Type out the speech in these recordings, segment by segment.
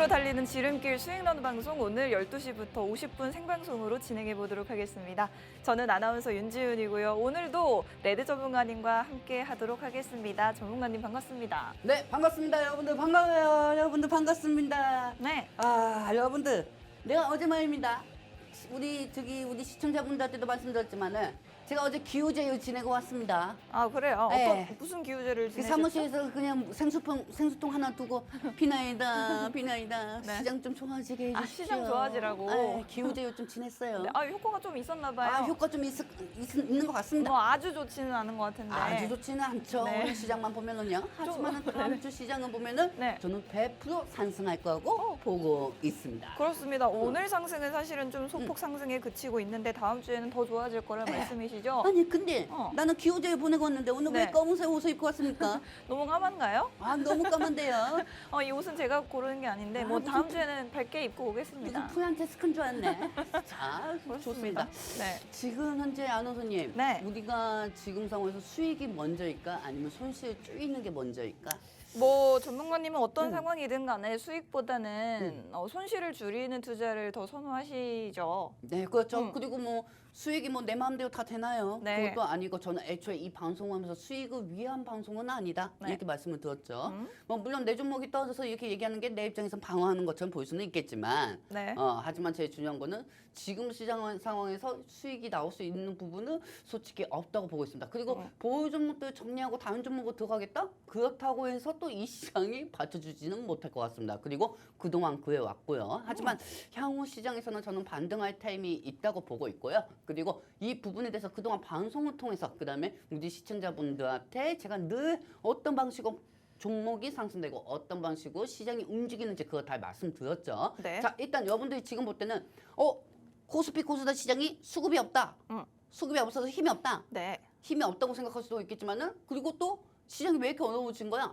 기쁨으로 달리는 지름길 수행러너 방송 오늘 12시부터 50분 생방송으로 진행해 보도록 하겠습니다. 저는 아나운서 윤지윤이고요. 오늘도 레드 전문가님과 함께 하도록 하겠습니다. 전문가님 반갑습니다. 네, 반갑습니다. 여러분들 반가워요. 여러분들 반갑습니다. 네. 여러분들 내가 어제 말입니다. 우리 시청자분들한테도 말씀드렸지만은 제가 어제 기후제휴 지내고 왔습니다. 아 그래요? 네. 무슨 기후제를 그 지내셨죠? 사무실에서 그냥 생수통 하나 두고 비나이다 네. 시장 좀 좋아지게 해주십시오. 시장 좋아지라고. 네, 기후제휴 좀 지냈어요. 네, 효과가 좀 있었나 봐요. 효과 좀 있는 것 같습니다. 뭐 아주 좋지는 않은 것 같은데. 아주 좋지는 않죠. 네. 오늘 시장만 보면은요. 하지만 다음 주 시장은 보면은 네. 저는 100% 상승할 거고 보고 있습니다. 그렇습니다. 오늘 상승은 사실은 좀 소폭 상승에 그치고 있는데 다음 주에는 더 좋아질 거란 말씀이시죠? 아니 근데 나는 기후제휴 보내고 왔는데 오늘 네. 왜 검은색 옷을 입고 왔습니까? 너무 까만가요? 너무 까만데요. 이 옷은 제가 고르는 게 아닌데 뭐 다음 주에는 밝게 입고 오겠습니다. 무슨 푸얀테스크인 줄 알았네. 자, 좋습니다. 네. 지금 현재 아나운서님, 네. 우리가 지금 상황에서 수익이 먼저일까 아니면 손실을 줄이는 게 먼저일까? 뭐 전문가님은 어떤 상황이든 간에 수익보다는 손실을 줄이는 투자를 더 선호하시죠. 네, 그렇죠. 그리고 뭐 수익이 뭐 내 마음대로 다 되나요? 네. 그것도 아니고 저는 애초에 이 방송하면서 수익을 위한 방송은 아니다. 네. 이렇게 말씀을 드렸죠. 뭐 물론 내 종목이 떨어져서 이렇게 얘기하는 게 내 입장에서 방어하는 것처럼 보일 수는 있겠지만 네. 하지만 제일 중요한 거는 지금 시장 상황에서 수익이 나올 수 있는 부분은 솔직히 없다고 보고 있습니다. 그리고 보유 종목들 정리하고 다른 종목으로 들어가겠다? 그렇다고 해서 또 이 시장이 받쳐주지는 못할 것 같습니다. 그리고 그동안 그래 왔고요. 하지만 향후 시장에서는 저는 반등할 타임이 있다고 보고 있고요. 그리고 이 부분에 대해서 그동안 방송을 통해서 그다음에 우리 시청자분들한테 제가 늘 어떤 방식으로 종목이 상승되고 어떤 방식으로 시장이 움직이는지 그거 다 말씀드렸죠. 네. 자, 일단 여러분들이 지금 볼 때는 코스피 코스닥 시장이 수급이 없다. 수급이 없어서 힘이 없다. 네. 힘이 없다고 생각할 수도 있겠지만은 그리고 또 시장이 왜 이렇게 어려워진 거야?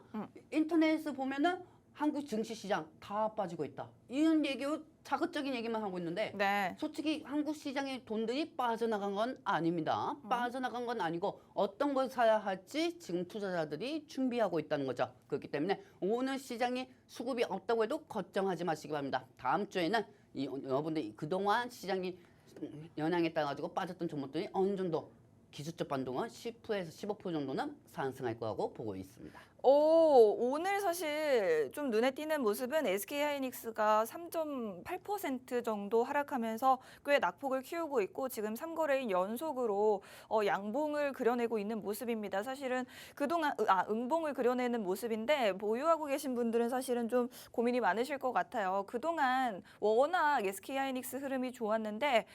인터넷에 보면은 한국 증시 시장 다 빠지고 있다. 이런 얘기로 자극적인 얘기만 하고 있는데 네. 솔직히 한국 시장의 돈들이 빠져나간 건 아닙니다. 빠져나간 건 아니고 어떤 걸 사야 할지 지금 투자자들이 준비하고 있다는 거죠. 그렇기 때문에 오늘 시장이 수급이 없다고 해도 걱정하지 마시기 바랍니다. 다음 주에는 여러분들이 그동안 시장이 영향에 따라 가지고 빠졌던 종목들이 어느 정도 기술적 반등은 10%에서 15% 정도는 상승할 거라고 보고 있습니다. 오늘 사실 좀 눈에 띄는 모습은 SK하이닉스가 3.8% 정도 하락하면서 꽤 낙폭을 키우고 있고 지금 3거래일 연속으로 양봉을 그려내고 있는 모습입니다. 사실은 그동안 음봉을 그려내는 모습인데 보유하고 계신 분들은 사실은 좀 고민이 많으실 것 같아요. 그동안 워낙 SK하이닉스 흐름이 좋았는데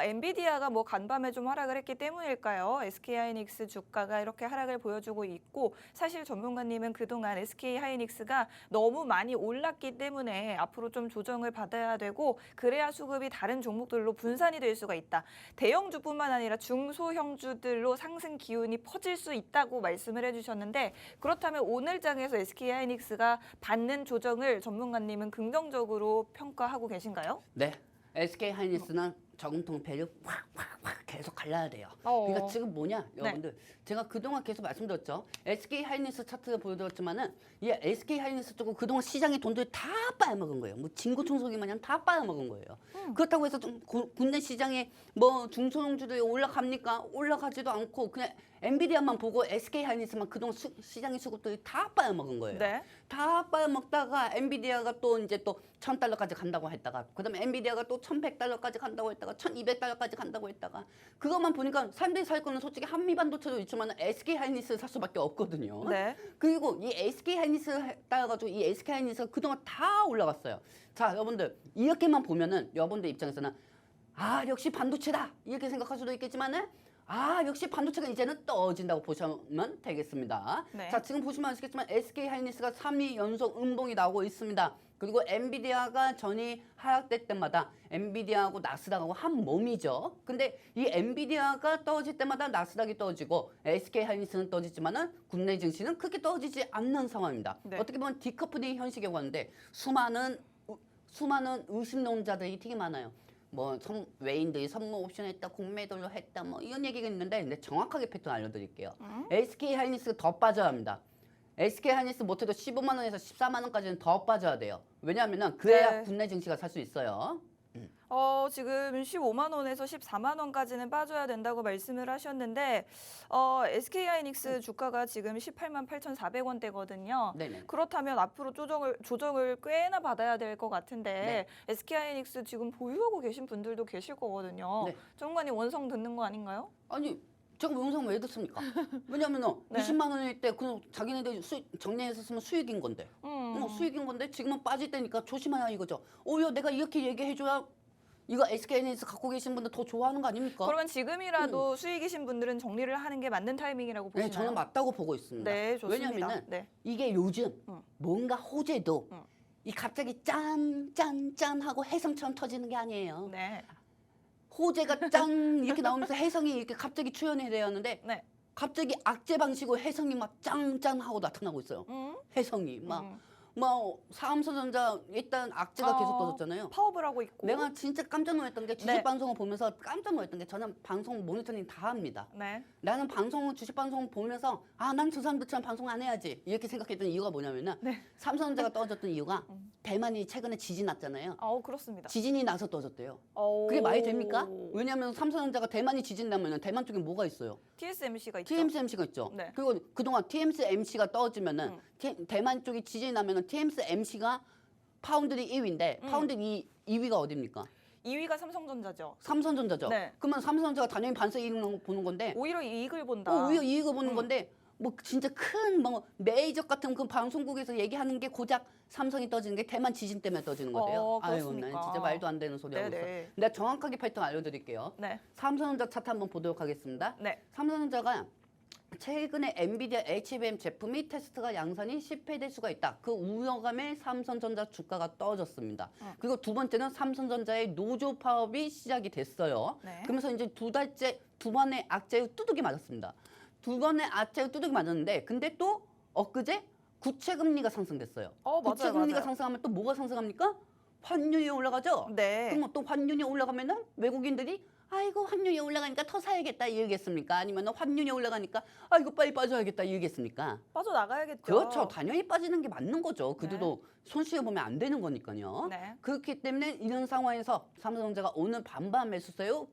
엔비디아가 뭐 간밤에 좀 하락을 했기 때문일까요? SK하이닉스 주가가 이렇게 하락을 보여주고 있고 사실 전문가님은 그동안 SK하이닉스가 너무 많이 올랐기 때문에 앞으로 좀 조정을 받아야 되고 그래야 수급이 다른 종목들로 분산이 될 수가 있다. 대형주뿐만 아니라 중소형주들로 상승 기운이 퍼질 수 있다고 말씀을 해주셨는데 그렇다면 오늘 장에서 SK하이닉스가 받는 조정을 전문가님은 긍정적으로 평가하고 계신가요? 네, SK하이닉스는 저금통 배를 확 계속 갈라야 돼요. 그러니까 지금 뭐냐, 여러분들. 제가 그동안 계속 말씀드렸죠. SK하이닉스 차트를 보여드렸지만은 이 SK하이닉스 쪽은 그동안 시장의 돈들 다 빨아먹은 거예요. 뭐 진구청소기 마냥 다 빨아먹은 거예요. 그렇다고 해서 좀 국내 시장에 뭐 중소형주들이 올라갑니까? 올라가지도 않고 그냥 엔비디아만 보고 SK하이닉스만 그동안 시장의 수급들이 다 빨아먹은 거예요. 네. 다 빨아먹다가 엔비디아가 또 이제 또 $1,000까지 간다고 했다가 그다음에 엔비디아가 또 $1,100까지 간다고 했다가 $1,200까지 간다고 했다가 그것만 보니까 사람들이 살 거는 솔직히 한미반도체도 있지만 SK하이닉스를 살 수밖에 없거든요. 네. 그리고 이 SK하이닉스 따라가지고 이 SK하이닉스가 그동안 다 올라갔어요. 자, 여러분들 이렇게만 보면은 여러분들 입장에서는 역시 반도체다 이렇게 생각할 수도 있겠지만은 역시 반도체가 이제는 떨어진다고 보시면 되겠습니다. 네. 자, 지금 보시면 아시겠지만 SK하이닉스가 3일 연속 음봉이 나오고 있습니다. 그리고 엔비디아가 전이 하락될 때마다 엔비디아하고 나스닥하고 한 몸이죠. 근데 이 엔비디아가 떨어질 때마다 나스닥이 떨어지고 SK하이닉스는 떨어지지만은 국내 증시는 그렇게 떨어지지 않는 상황입니다. 네. 어떻게 보면 디커플링 현식이라고 하는데 수많은 의심론자들이 되게 많아요. 뭐 외인들이 선물 옵션 했다, 공매도로 했다, 뭐 이런 얘기가 있는데 근데 정확하게 패턴 알려드릴게요. SK하이닉스가 더 빠져야 합니다. SK 하이닉스 못해도 15만 원에서 14만 원까지는 더 빠져야 돼요. 왜냐하면 그래야 네. 국내 증시가 살 수 있어요. 지금 15만 원에서 14만 원까지는 빠져야 된다고 말씀을 하셨는데 SK하이닉스 주가가 지금 18만 8,400원대거든요. 네네. 그렇다면 앞으로 조정을 꽤나 받아야 될 것 같은데 네. SK하이닉스 지금 보유하고 계신 분들도 계실 거거든요. 네. 전문가님 원성 듣는 거 아닌가요? 아니 제가 영상 왜 듣습니까? 왜냐면 네. 20만 원일 때 그냥 자기네들 정리해서 쓰면 수익인 건데 수익인 건데 지금은 빠질 때니까 조심하라 이거죠. 오히려 내가 이렇게 얘기해줘야 이거 SK하이닉스 갖고 계신 분들 더 좋아하는 거 아닙니까? 그러면 지금이라도 수익이신 분들은 정리를 하는 게 맞는 타이밍이라고 네, 보시나요? 저는 맞다고 보고 있습니다. 네, 좋습니다. 왜냐면은 네. 이게 요즘 뭔가 호재도 음. 이 갑자기 짠 하고 해성처럼 터지는 게 아니에요. 네. 호재가 짠 이렇게 나오면서 해성이 이렇게 갑자기 출현해야 되는데 네. 갑자기 악재 방식으로 해성이 막 짱 하고 나타나고 있어요. 해성이 막 삼성전자 일단 악재가 계속 떠졌잖아요. 파업을 하고 있고. 내가 진짜 깜짝 놀랐던 게 주식 네. 방송을 보면서 깜짝 놀랐던 게 저는 방송 모니터링 다 합니다. 네. 나는 주식 방송 보면서 난 저 사람들처럼 방송 안 해야지 이렇게 생각했던 이유가 뭐냐면은 네. 삼성전자가 떨어졌던 이유가 대만이 최근에 지진 났잖아요. 그렇습니다. 지진이 나서 떨어졌대요. 그게 말이 됩니까? 왜냐하면 삼성전자가 대만이 지진 나면 대만 쪽에 뭐가 있어요? TSMC가 있죠. TSMC가 있죠. 네. 그리고 그동안 TSMC가 떨어지면은 대만 쪽이 지진이 나면은 TSMC가 파운드리 1위인데 파운드리 2위가 어딥니까? 2위가 삼성전자죠. 삼성전자죠. 네. 그러면 삼성전자가 당연히 반세 이익을 보는 건데 오히려 이익을 본다. 오히려 이익을 보는 건데 뭐 진짜 큰 메이저 같은 그 방송국에서 얘기하는 게 고작 삼성이 떠지는 게 대만 지진 때문에 떠지는 거대요. 아유, 난 그렇습니까? 진짜 말도 안 되는 소리 하고 있어. 네네. 내가 정확하게 패턴 알려드릴게요. 네. 삼성전자 차트 한번 보도록 하겠습니다. 네. 삼성전자가 최근에 엔비디아 HBM 제품이 테스트가 양산이 실패될 수가 있다. 그 우려감에 삼성전자 주가가 떨어졌습니다. 그리고 두 번째는 삼성전자의 노조 파업이 시작이 됐어요. 네. 그러면서 이제 두 번의 악재의 두둑이 맞았습니다. 두 번의 악재의 두둑이 맞았는데 근데 또 엊그제 구체금리가 상승됐어요. 맞아요, 구체금리가 맞아요. 상승하면 또 뭐가 상승합니까? 환율이 올라가죠. 네. 그럼 또 환율이 올라가면은 외국인들이 아이고 환율이 올라가니까 더 사야겠다 이러겠습니까? 아니면 환율이 올라가니까 아이고 빨리 빠져야겠다 이러겠습니까? 빠져나가야겠죠. 그렇죠. 당연히 빠지는 게 맞는 거죠. 그들도 손실을 보면 안 되는 거니까요. 네. 그렇기 때문에 이런 상황에서 삼성전자가 오늘 반반 매수세요.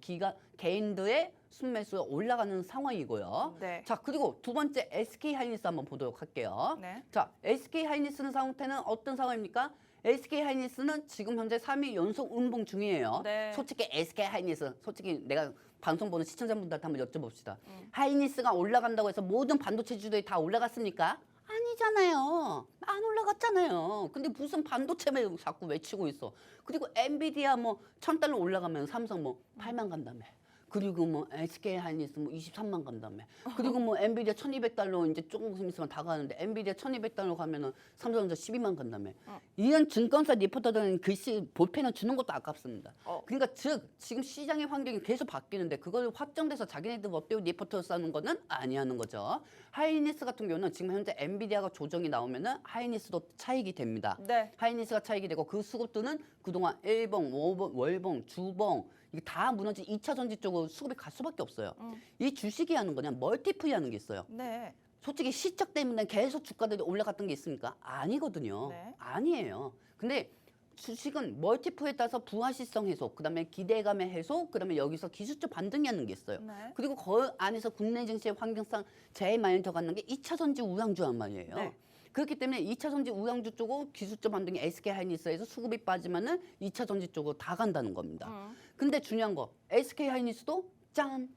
개인들의 순매수가 올라가는 상황이고요. 네. 자 그리고 두 번째 SK하이닉스 한번 보도록 할게요. 네. 자 SK하이닉스는 상태는 어떤 상황입니까? SK하이닉스는 지금 현재 3일 연속 음봉 중이에요. 네. 솔직히 SK하이닉스, 솔직히 내가 방송 보는 시청자분들한테 한번 여쭤봅시다. 하이닉스가 올라간다고 해서 모든 반도체주들이 다 올라갔습니까? 아니잖아요. 안 올라갔잖아요. 근데 무슨 반도체만 자꾸 외치고 있어. 그리고 엔비디아 뭐 1,000달러 올라가면 삼성 뭐 8만 간다며. 그리고 뭐 SK 하이닉스 뭐 23만 간다며. 그리고 뭐 엔비디아 1,200달러 이제 조금 있으면 다 가는데 엔비디아 1,200달러 가면은 삼성전자 12만 간다며. 이런 증권사 리포터들은 글씨 볼펜을 주는 것도 아깝습니다. 그러니까 즉 지금 시장의 환경이 계속 바뀌는데 그걸 확정돼서 자기네들 멋대로 리포터를 싸는 거는 아니하는 거죠. 하이닉스 같은 경우는 지금 현재 엔비디아가 조정이 나오면은 하이닉스도 차익이 됩니다. 네. 하이닉스가 차익이 되고 그 수급들은 그동안 일봉, 월봉, 주봉 이게 다 무너진 2차 전지 쪽으로 수급이 갈 수밖에 없어요. 이 주식이 하는 거냐 멀티플이 하는 게 있어요. 네. 솔직히 시적 때문에 계속 주가들이 올라갔던 게 있습니까? 아니거든요. 네. 아니에요. 근데 주식은 멀티플에 따라서 부하시성 해소, 그다음에 기대감의 해소, 그다음에 여기서 기술적 반등이 하는 게 있어요. 네. 그리고 그 안에서 국내 증시의 환경상 제일 많이 들어가는 게 2차 전지 우량주란 말이에요. 네. 그렇기 때문에 2차 전지 우량주 쪽으로 기술적 반등이 SK하이닉스에서 수급이 빠지면은 2차 전지 쪽으로 다 간다는 겁니다. 근데 중요한 거 SK하이닉스도 짠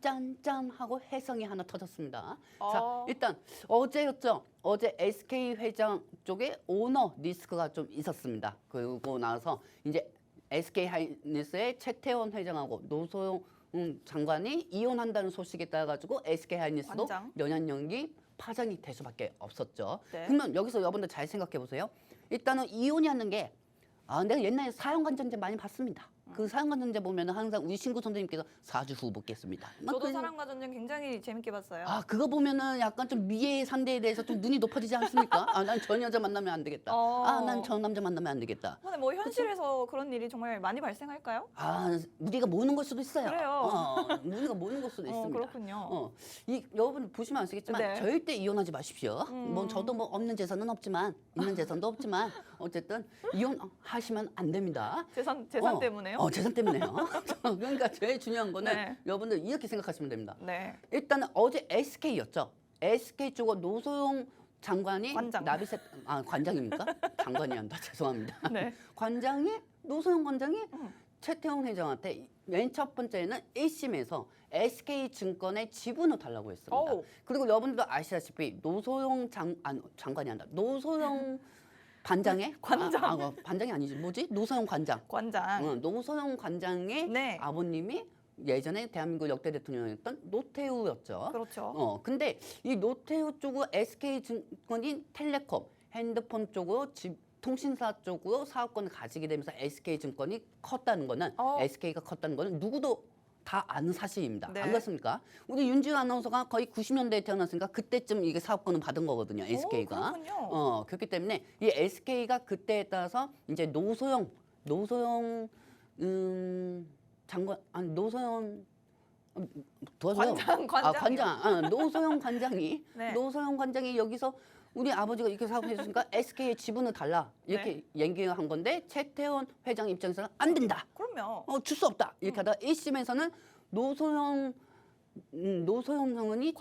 하고 해성이 하나 터졌습니다. 자, 일단 어제였죠. 어제 SK 회장 쪽에 오너 리스크가 좀 있었습니다. 그리고 나서 이제 SK 하이닉스의 최태원 회장하고 노소영 장관이 이혼한다는 소식에 따라 가지고 SK 하이닉스도 완장. 연연 연기 파장이 될 수밖에 없었죠. 네. 그러면 여기서 여러분들 잘 생각해 보세요. 일단은 이혼이 하는 게 내가 옛날에 사형관 전쟁 많이 봤습니다. 그 사랑과 전쟁 보면은 항상 우리 신구 선생님께서 4주 후 뵙겠습니다. 막 저도 그런- 사랑과 전쟁 굉장히 재밌게 봤어요. 아 그거 보면은 약간 좀 미의 상대에 대해서 좀 눈이 높아지지 않습니까? 아 난 저 여자 만나면 안 되겠다. 아 난 저 남자 만나면 안 되겠다. 근데 뭐 현실에서 그런 일이 정말 많이 발생할까요? 아 우리가 모는 걸 수도 있어요. 그래요. 우리가 모는 걸 수도 있습니다. 그렇군요. 이 여러분 보시면 아시겠지만 네. 절대 이혼하지 마십시오. 뭐 저도 뭐 없는 재산은 없지만 있는 재산도 없지만 어쨌든 이혼하시면 안 됩니다. 재산 어, 때문에요? 재산 때문에요. 그러니까 제일 중요한 거는 네. 여러분들 이렇게 생각하시면 됩니다. 네. 일단은 어제 SK였죠. SK 쪽은 노소영 장관이 관장. 나비셋 관장입니까? 장관이 한다. 죄송합니다. 네. 관장이 노소영 관장이 최태원 회장한테 맨 첫 번째는 1심에서 SK증권의 지분을 달라고 했습니다. 오. 그리고 여러분들도 아시다시피 노소영 장관이 한다. 노소영 반장의 관장. 반장이 아니지 뭐지? 노소영 관장. 관장. 노소영 관장의 네. 아버님이 예전에 대한민국 역대 대통령이었던 노태우였죠. 그렇죠. 근데 이 노태우 쪽으로 SK증권이 텔레콤, 핸드폰 쪽으로 통신사 쪽으로 사업권을 가지게 되면서 SK증권이 컸다는 거는 SK가 컸다는 거는 누구도 다 아는 사실입니다. 네. 안 그렇습니까? 우리 윤지우 아나운서가 거의 90년대에 태어났으니까 그때쯤 이게 사업권을 받은 거거든요. SK가. 그렇군요. 그렇기 때문에 이 SK가 그때에 따라서 이제 노소영 장관 노소영 도와줘요. 관장. 노소영 관장이 네. 노소영 관장이 여기서 우리 아버지가 이렇게 사업했으니까 SK의 지분을 달라 이렇게 얘기한 건데 최태원 회장 입장에서는 안 된다. 그럼요. 줄 수 없다. 이렇게 하다가 1심에서는 노소영 상원이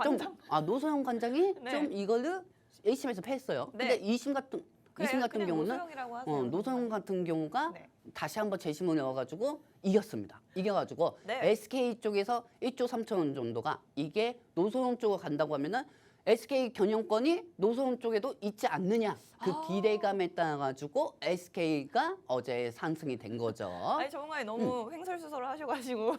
노소영 관장이 네. 좀 이거를 1심에서 패했어요. 네. 근데 2심 같은 그냥 경우는 노소영이라고 하세요. 노소영 같은 경우가 네. 다시 한번 재심을 넣어가지고 이겼습니다. 이겨가지고 네. SK 쪽에서 1조 3천 원 정도가 이게 노소영 쪽으로 간다고 하면은 SK 경영권이 노소영 쪽에도 있지 않느냐 그 기대감에 따라 가지고 SK가 어제 상승이 된 거죠. 아니 정말 너무 횡설수설을 하셔가지고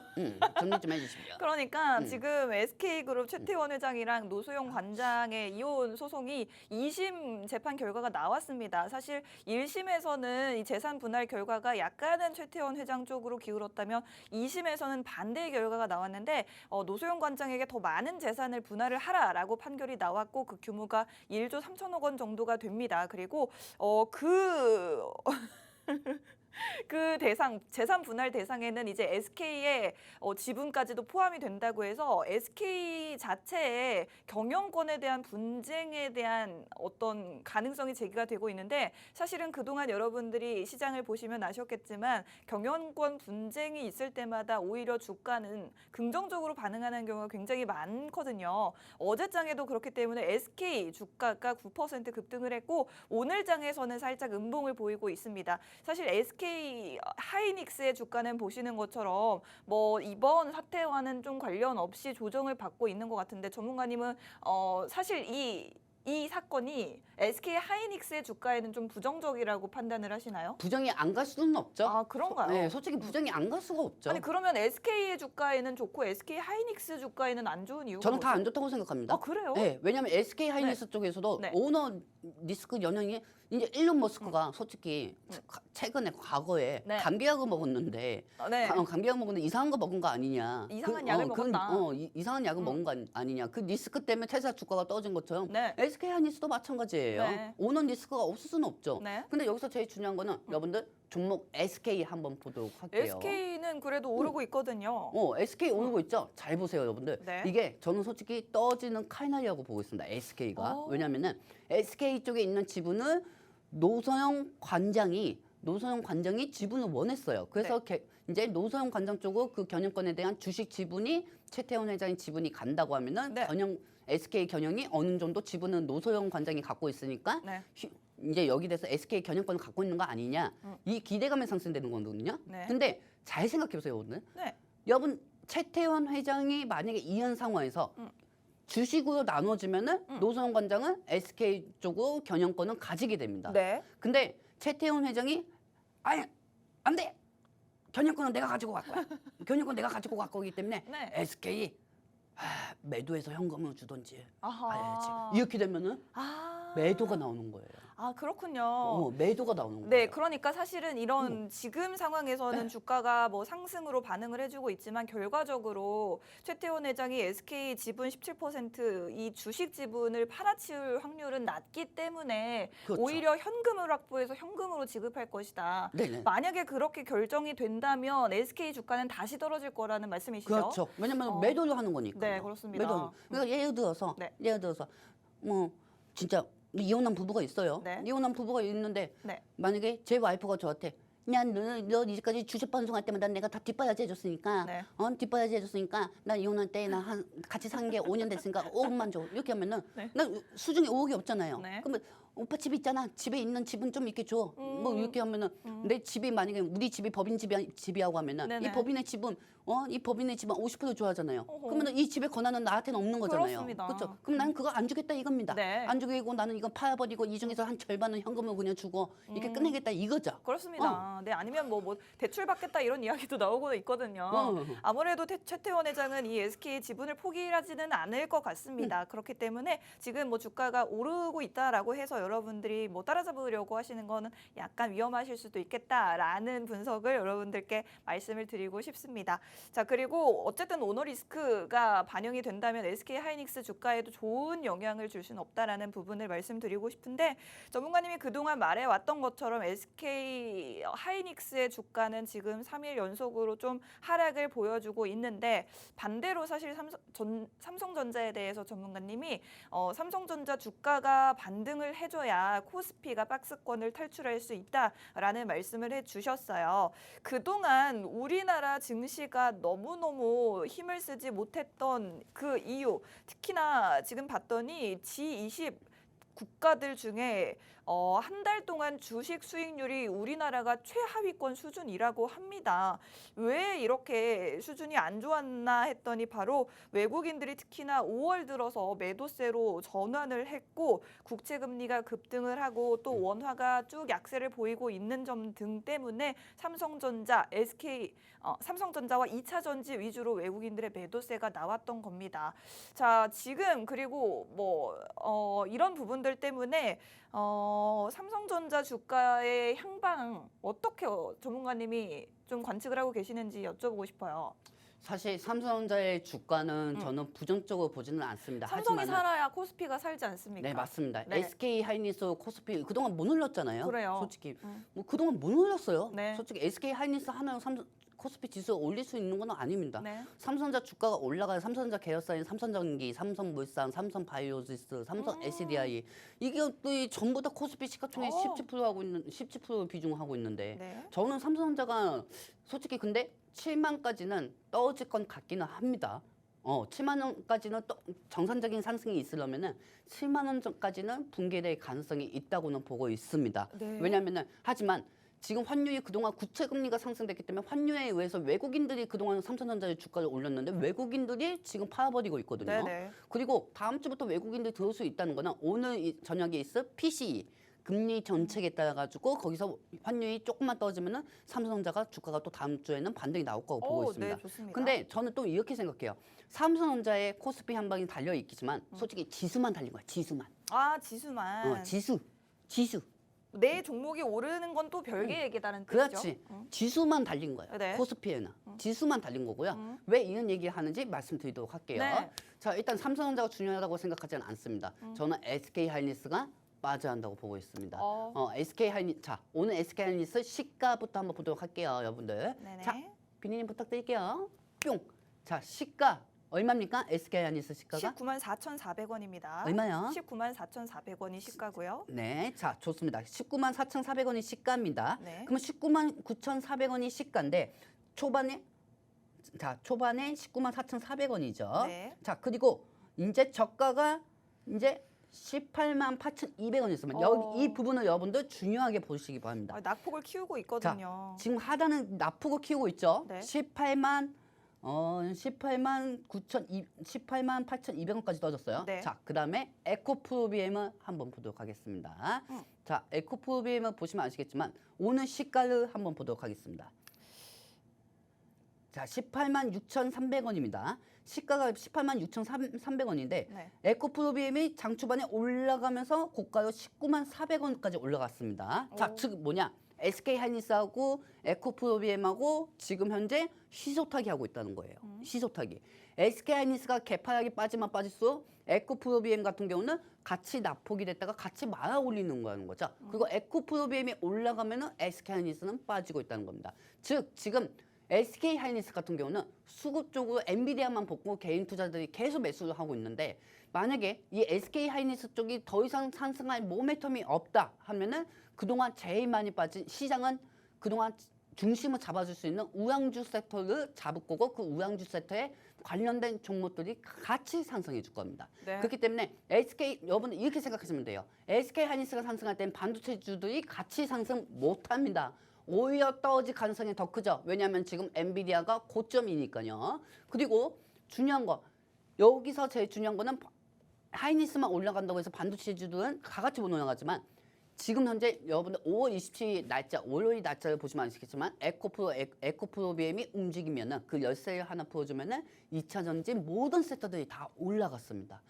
정리 좀 해주시고요. 그러니까 지금 SK그룹 최태원 회장이랑 노소영 관장의 이혼 소송이 2심 재판 결과가 나왔습니다. 사실 1심에서는 이 재산 분할 결과가 약간은 최태원 회장 쪽으로 기울었다면 2심에서는 반대의 결과가 나왔는데 노소영 관장에게 더 많은 재산을 분할을 하라라고 판결이 나왔고 그 규모가 1조 3천억 원 정도가 됩니다. 그리고 그 재산 분할 대상에는 이제 SK의 지분까지도 포함이 된다고 해서 SK 자체의 경영권에 대한 분쟁에 대한 어떤 가능성이 제기가 되고 있는데 사실은 그동안 여러분들이 시장을 보시면 아셨겠지만 경영권 분쟁이 있을 때마다 오히려 주가는 긍정적으로 반응하는 경우가 굉장히 많거든요. 어제장에도 그렇기 때문에 SK 주가가 9% 급등을 했고 오늘 장에서는 살짝 음봉을 보이고 있습니다. 사실 SK 하이닉스의 주가는 보시는 것처럼 뭐 이번 사태와는 좀 관련 없이 조정을 받고 있는 것 같은데 전문가님은 사실 이 사건이 SK 하이닉스의 주가에는 좀 부정적이라고 판단을 하시나요? 부정이 안 갈 수는 없죠. 아 그런가요? 네, 솔직히 부정이 안 갈 수가 없죠. 아니 그러면 SK의 주가에는 좋고 SK 하이닉스 주가에는 안 좋은 이유가 저는 다 뭐죠? 안 좋다고 생각합니다. 아 그래요? 네, 왜냐하면 SK 하이닉스 쪽에서도 네. 오너 리스크 연영이 이제 일론 머스크가 솔직히 최근에 과거에 네. 감기약을 먹었는데 네. 감기약 먹었는데 이상한 거 먹은 거 아니냐? 이상한 약을 먹었다. 이상한 약을 먹은 거 아니냐? 그 리스크 때문에 퇴사 주가가 떨어진 것처럼 네. SK 하이닉스도 마찬가지예요. 네. 오너 리스크가 없을 수는 없죠. 네. 근데 여기서 제일 중요한 거는 여러분들 종목 SK 한번 보도록 할게요. SK는 그래도 오르고 있거든요. SK 오르고 있죠? 잘 보세요, 여러분들. 네. 이게 저는 솔직히 떠지는 칼날이라고 보고 있습니다, SK가. 왜냐면은 SK 쪽에 있는 지분을 노소영 관장이 지분을 원했어요. 그래서 이제 노소영 관장 쪽으로 그 경영권에 대한 주식 지분이 최태원 회장의 지분이 간다고 하면은 네. SK 경영이 어느 정도 지분은 노소영 관장이 갖고 있으니까 네. 이제 여기 대해서 SK 경영권을 갖고 있는 거 아니냐 이 기대감에 상승되는 거거든요. 네. 근데 잘 생각해 보세요, 오늘. 네. 여러분 최태원 회장이 만약에 이현 상황에서 주식으로 나눠지면은 노소영 관장은 SK 쪽으로 경영권을 가지게 됩니다. 네. 근데 최태원 회장이 아니 안 돼. 경영권은 내가 가지고 갈 거야. 경영권 내가 가지고 갈 거기 때문에 네. SK 매도해서 현금을 주던지 아하. 해야지. 이렇게 되면은 매도가 나오는 거예요. 아, 그렇군요. 매도가 나오는 거예요. 네, 그러니까 사실은 이런 지금 상황에서는 주가가 뭐 상승으로 반응을 해주고 있지만 결과적으로 최태원 회장이 SK 지분 17% 이 주식 지분을 팔아치울 확률은 낮기 때문에 그렇죠. 오히려 현금을 확보해서 현금으로 지급할 것이다. 네네. 만약에 그렇게 결정이 된다면 SK 주가는 다시 떨어질 거라는 말씀이시죠? 그렇죠. 왜냐면 매도를 하는 거니까. 네, 그렇습니다. 그러니까 네. 예를 들어서 뭐 진짜 이혼한 부부가 있어요. 네. 이혼한 부부가 있는데 네. 만약에 제 와이프가 저한테 야, 너 이제까지 주식 방송할 때마다 내가 다 뒷바라지 해줬으니까, 네. 뒷바라지 해줬으니까, 나 이혼할 때 같이 산 게 5년 됐으니까 5억만 줘. 이렇게 하면은, 네. 나 수중에 5억이 없잖아요. 네. 그러면 오빠 집 있잖아. 집에 있는 집은 좀 이렇게 줘. 뭐 이렇게 하면은 내 집이 만약에 우리 집이 법인 집이라고 하면은 네네. 이 법인의 집은 이 법인의 집은 50% 좋아하잖아요. 어허. 그러면은 이 집의 권한은 나한테는 없는 거잖아요. 그렇습니다. 그렇죠? 그럼 나는 그거 안 주겠다 이겁니다. 네. 안 주고 나는 이건 팔아버리고 이 중에서 한 절반은 현금으로 그냥 주고 이렇게 끝내겠다 이거죠. 그렇습니다. 네, 아니면 뭐 대출 받겠다 이런 이야기도 나오고 있거든요. 아무래도 최태원 회장은 이 SK 지분을 포기하지는 않을 것 같습니다. 그렇기 때문에 지금 뭐 주가가 오르고 있다라고 해서 여러분들이 뭐 따라잡으려고 하시는 거는 약간 위험하실 수도 있겠다라는 분석을 여러분들께 말씀을 드리고 싶습니다. 자, 그리고 어쨌든 오너 리스크가 반영이 된다면 SK 하이닉스 주가에도 좋은 영향을 줄 수는 없다라는 부분을 말씀드리고 싶은데 전문가님이 그동안 말해왔던 것처럼 SK 하이닉스의 주가는 지금 3일 연속으로 좀 하락을 보여주고 있는데 반대로 사실 삼성전자에 대해서 전문가님이 삼성전자 주가가 반등을 해줘야 코스피가 박스권을 탈출할 수 있다라는 말씀을 해주셨어요. 그동안 우리나라 증시가 너무너무 힘을 쓰지 못했던 그 이유, 특히나 지금 봤더니 G20 국가들 중에 한 달 동안 주식 수익률이 우리나라가 최하위권 수준이라고 합니다. 왜 이렇게 수준이 안 좋았나 했더니 바로 외국인들이 특히나 5월 들어서 매도세로 전환을 했고 국채금리가 급등을 하고 또 원화가 쭉 약세를 보이고 있는 점 등 때문에 삼성전자, 삼성전자와 2차 전지 위주로 외국인들의 매도세가 나왔던 겁니다. 자, 지금 그리고 뭐 이런 부분들 때문에 삼성전자 주가의 향방 어떻게 전문가님이 좀 관측을 하고 계시는지 여쭤보고 싶어요. 사실 삼성전자의 주가는 저는 부정적으로 보지는 않습니다. 삼성이 하지만은 살아야 코스피가 살지 않습니까? 네, 맞습니다. 네. SK 하이닉스 코스피 그동안 못 올렸잖아요. 그래요. 솔직히 뭐 그동안 못 올렸어요. 네. 솔직히 SK 하이닉스 하나로 코스피 지수 올릴 수 있는 건 아닙니다. 네. 삼성전자 주가가 올라가야 삼성전자 계열사인 삼성전기, 삼성물산, 삼성바이오로지스, 삼성 SDI 이게 또 전부 다 코스피 시가총액 17% 하고 있는 17% 비중하고 있는데 네. 저는 삼성전자가 솔직히 근데 7만까지는 떨어질 건 같기는 합니다. 7만 원까지는 또 정상적인 상승이 있으려면은 7만 원까지는 붕괴될 가능성이 있다고는 보고 있습니다. 네. 왜냐하면은 하지만 지금 환율이 그동안 구체 금리가 상승됐기 때문에 환율에 의해서 외국인들이 그동안 삼성전자의 주가를 올렸는데 외국인들이 지금 팔아버리고 있거든요. 네네. 그리고 다음 주부터 외국인들이 들어올 수 있다는 거는 오늘 저녁에 있을 PCE 금리 정책에 따라 가지고 거기서 환율이 조금만 떨어지면은 삼성전자가 주가가 또 다음 주에는 반등이 나올 거고 보고 있습니다. 네, 좋습니다. 근데 저는 또 이렇게 생각해요. 삼성전자의 코스피 한 방이 달려 있겠지만 솔직히 지수만 달린 거야. 지수만. 아, 지수만. 지수. 내 종목이 오르는 건 또 별개 얘기다는 뜻이죠. 그렇지. 지수만 달린 거예요. 네. 코스피에는. 지수만 달린 거고요. 왜 이런 얘기를 하는지 말씀드리도록 할게요. 네. 자, 일단 삼성전자가 중요하다고 생각하지는 않습니다. 저는 SK 하이닉스가 빠져야 한다고 보고 있습니다. SK 하이닉스. 자, 오늘 SK 하이닉스 시가부터 한번 보도록 할게요, 여러분들. 네네. 자, 비니님 부탁드릴게요. 뿅. 자, 시가 얼마입니까? SK 하이닉스 시가가? 19만 4,400원입니다. 얼마요? 19만 4,400원이 시가고요. 네, 자 좋습니다. 19만 4,400원이 시가입니다. 네. 그러면 19만 9,400원이 시가인데 초반에 19만 4,400원이죠. 네. 자 그리고 이제 저가가 이제 18만 8,200원 있으면 여기 이 부분을 여러분들 중요하게 보시기 바랍니다. 낙폭을 키우고 있거든요. 지금 하단은 납폭을 키우고 있죠. 네. 18만 8,200원까지 떨어졌어요. 네. 자, 그다음에 에코프로비엠을 한번 보도록 하겠습니다. 자, 에코프로비엠을 보시면 아시겠지만 오늘 시가를 한번 보도록 하겠습니다. 자, 186,300원입니다. 시가가 186,300원인데 네. 에코프로비엠이 장 초반에 올라가면서 고가로 194,400원까지 올라갔습니다. 자, 오. 즉 뭐냐? SK하이닉스하고 에코프로비엠하고 지금 현재 시소타기 하고 있다는 거예요. 시소타기. SK하이닉스가 개파락이 빠지면 빠질수록 에코프로비엠 같은 경우는 같이 낙폭이 됐다가 같이 말아 올리는 거라는 거죠. 그리고 에코프로비엠이 올라가면은 SK하이닉스는 빠지고 있다는 겁니다. 즉 지금 SK하이닉스 같은 경우는 수급 쪽으로 엔비디아만 보고 개인 투자들이 계속 매수를 하고 있는데 만약에 이 SK하이닉스 쪽이 더 이상 상승할 모멘텀이 없다 하면은 그동안 제일 많이 빠진 시장은 그동안 중심을 잡아줄 수 있는 우량주 섹터를 잡을 거고 그 우량주 섹터에 관련된 종목들이 같이 상승해 줄 겁니다. 네. 그렇기 때문에 SK 여러분들 이렇게 생각하시면 돼요. SK하이닉스가 상승할 땐 반도체주들이 같이 상승 못합니다. 오히려 떨어질 가능성이 더 크죠. 왜냐하면 지금 엔비디아가 고점이니까요. 그리고 중요한 거 여기서 제일 중요한 거는 하이닉스만 올라간다고 해서 반도체주들은 다 같이 못 올라가지만 지금 현재 여러분들 5월 27일 날짜, 월요일 날짜를 보시면 아시겠지만 에코프로비엠이 움직이면은 그 열쇠를 하나 풀어주면은 2차 전지 모든 섹터들이 다 올라갔습니다.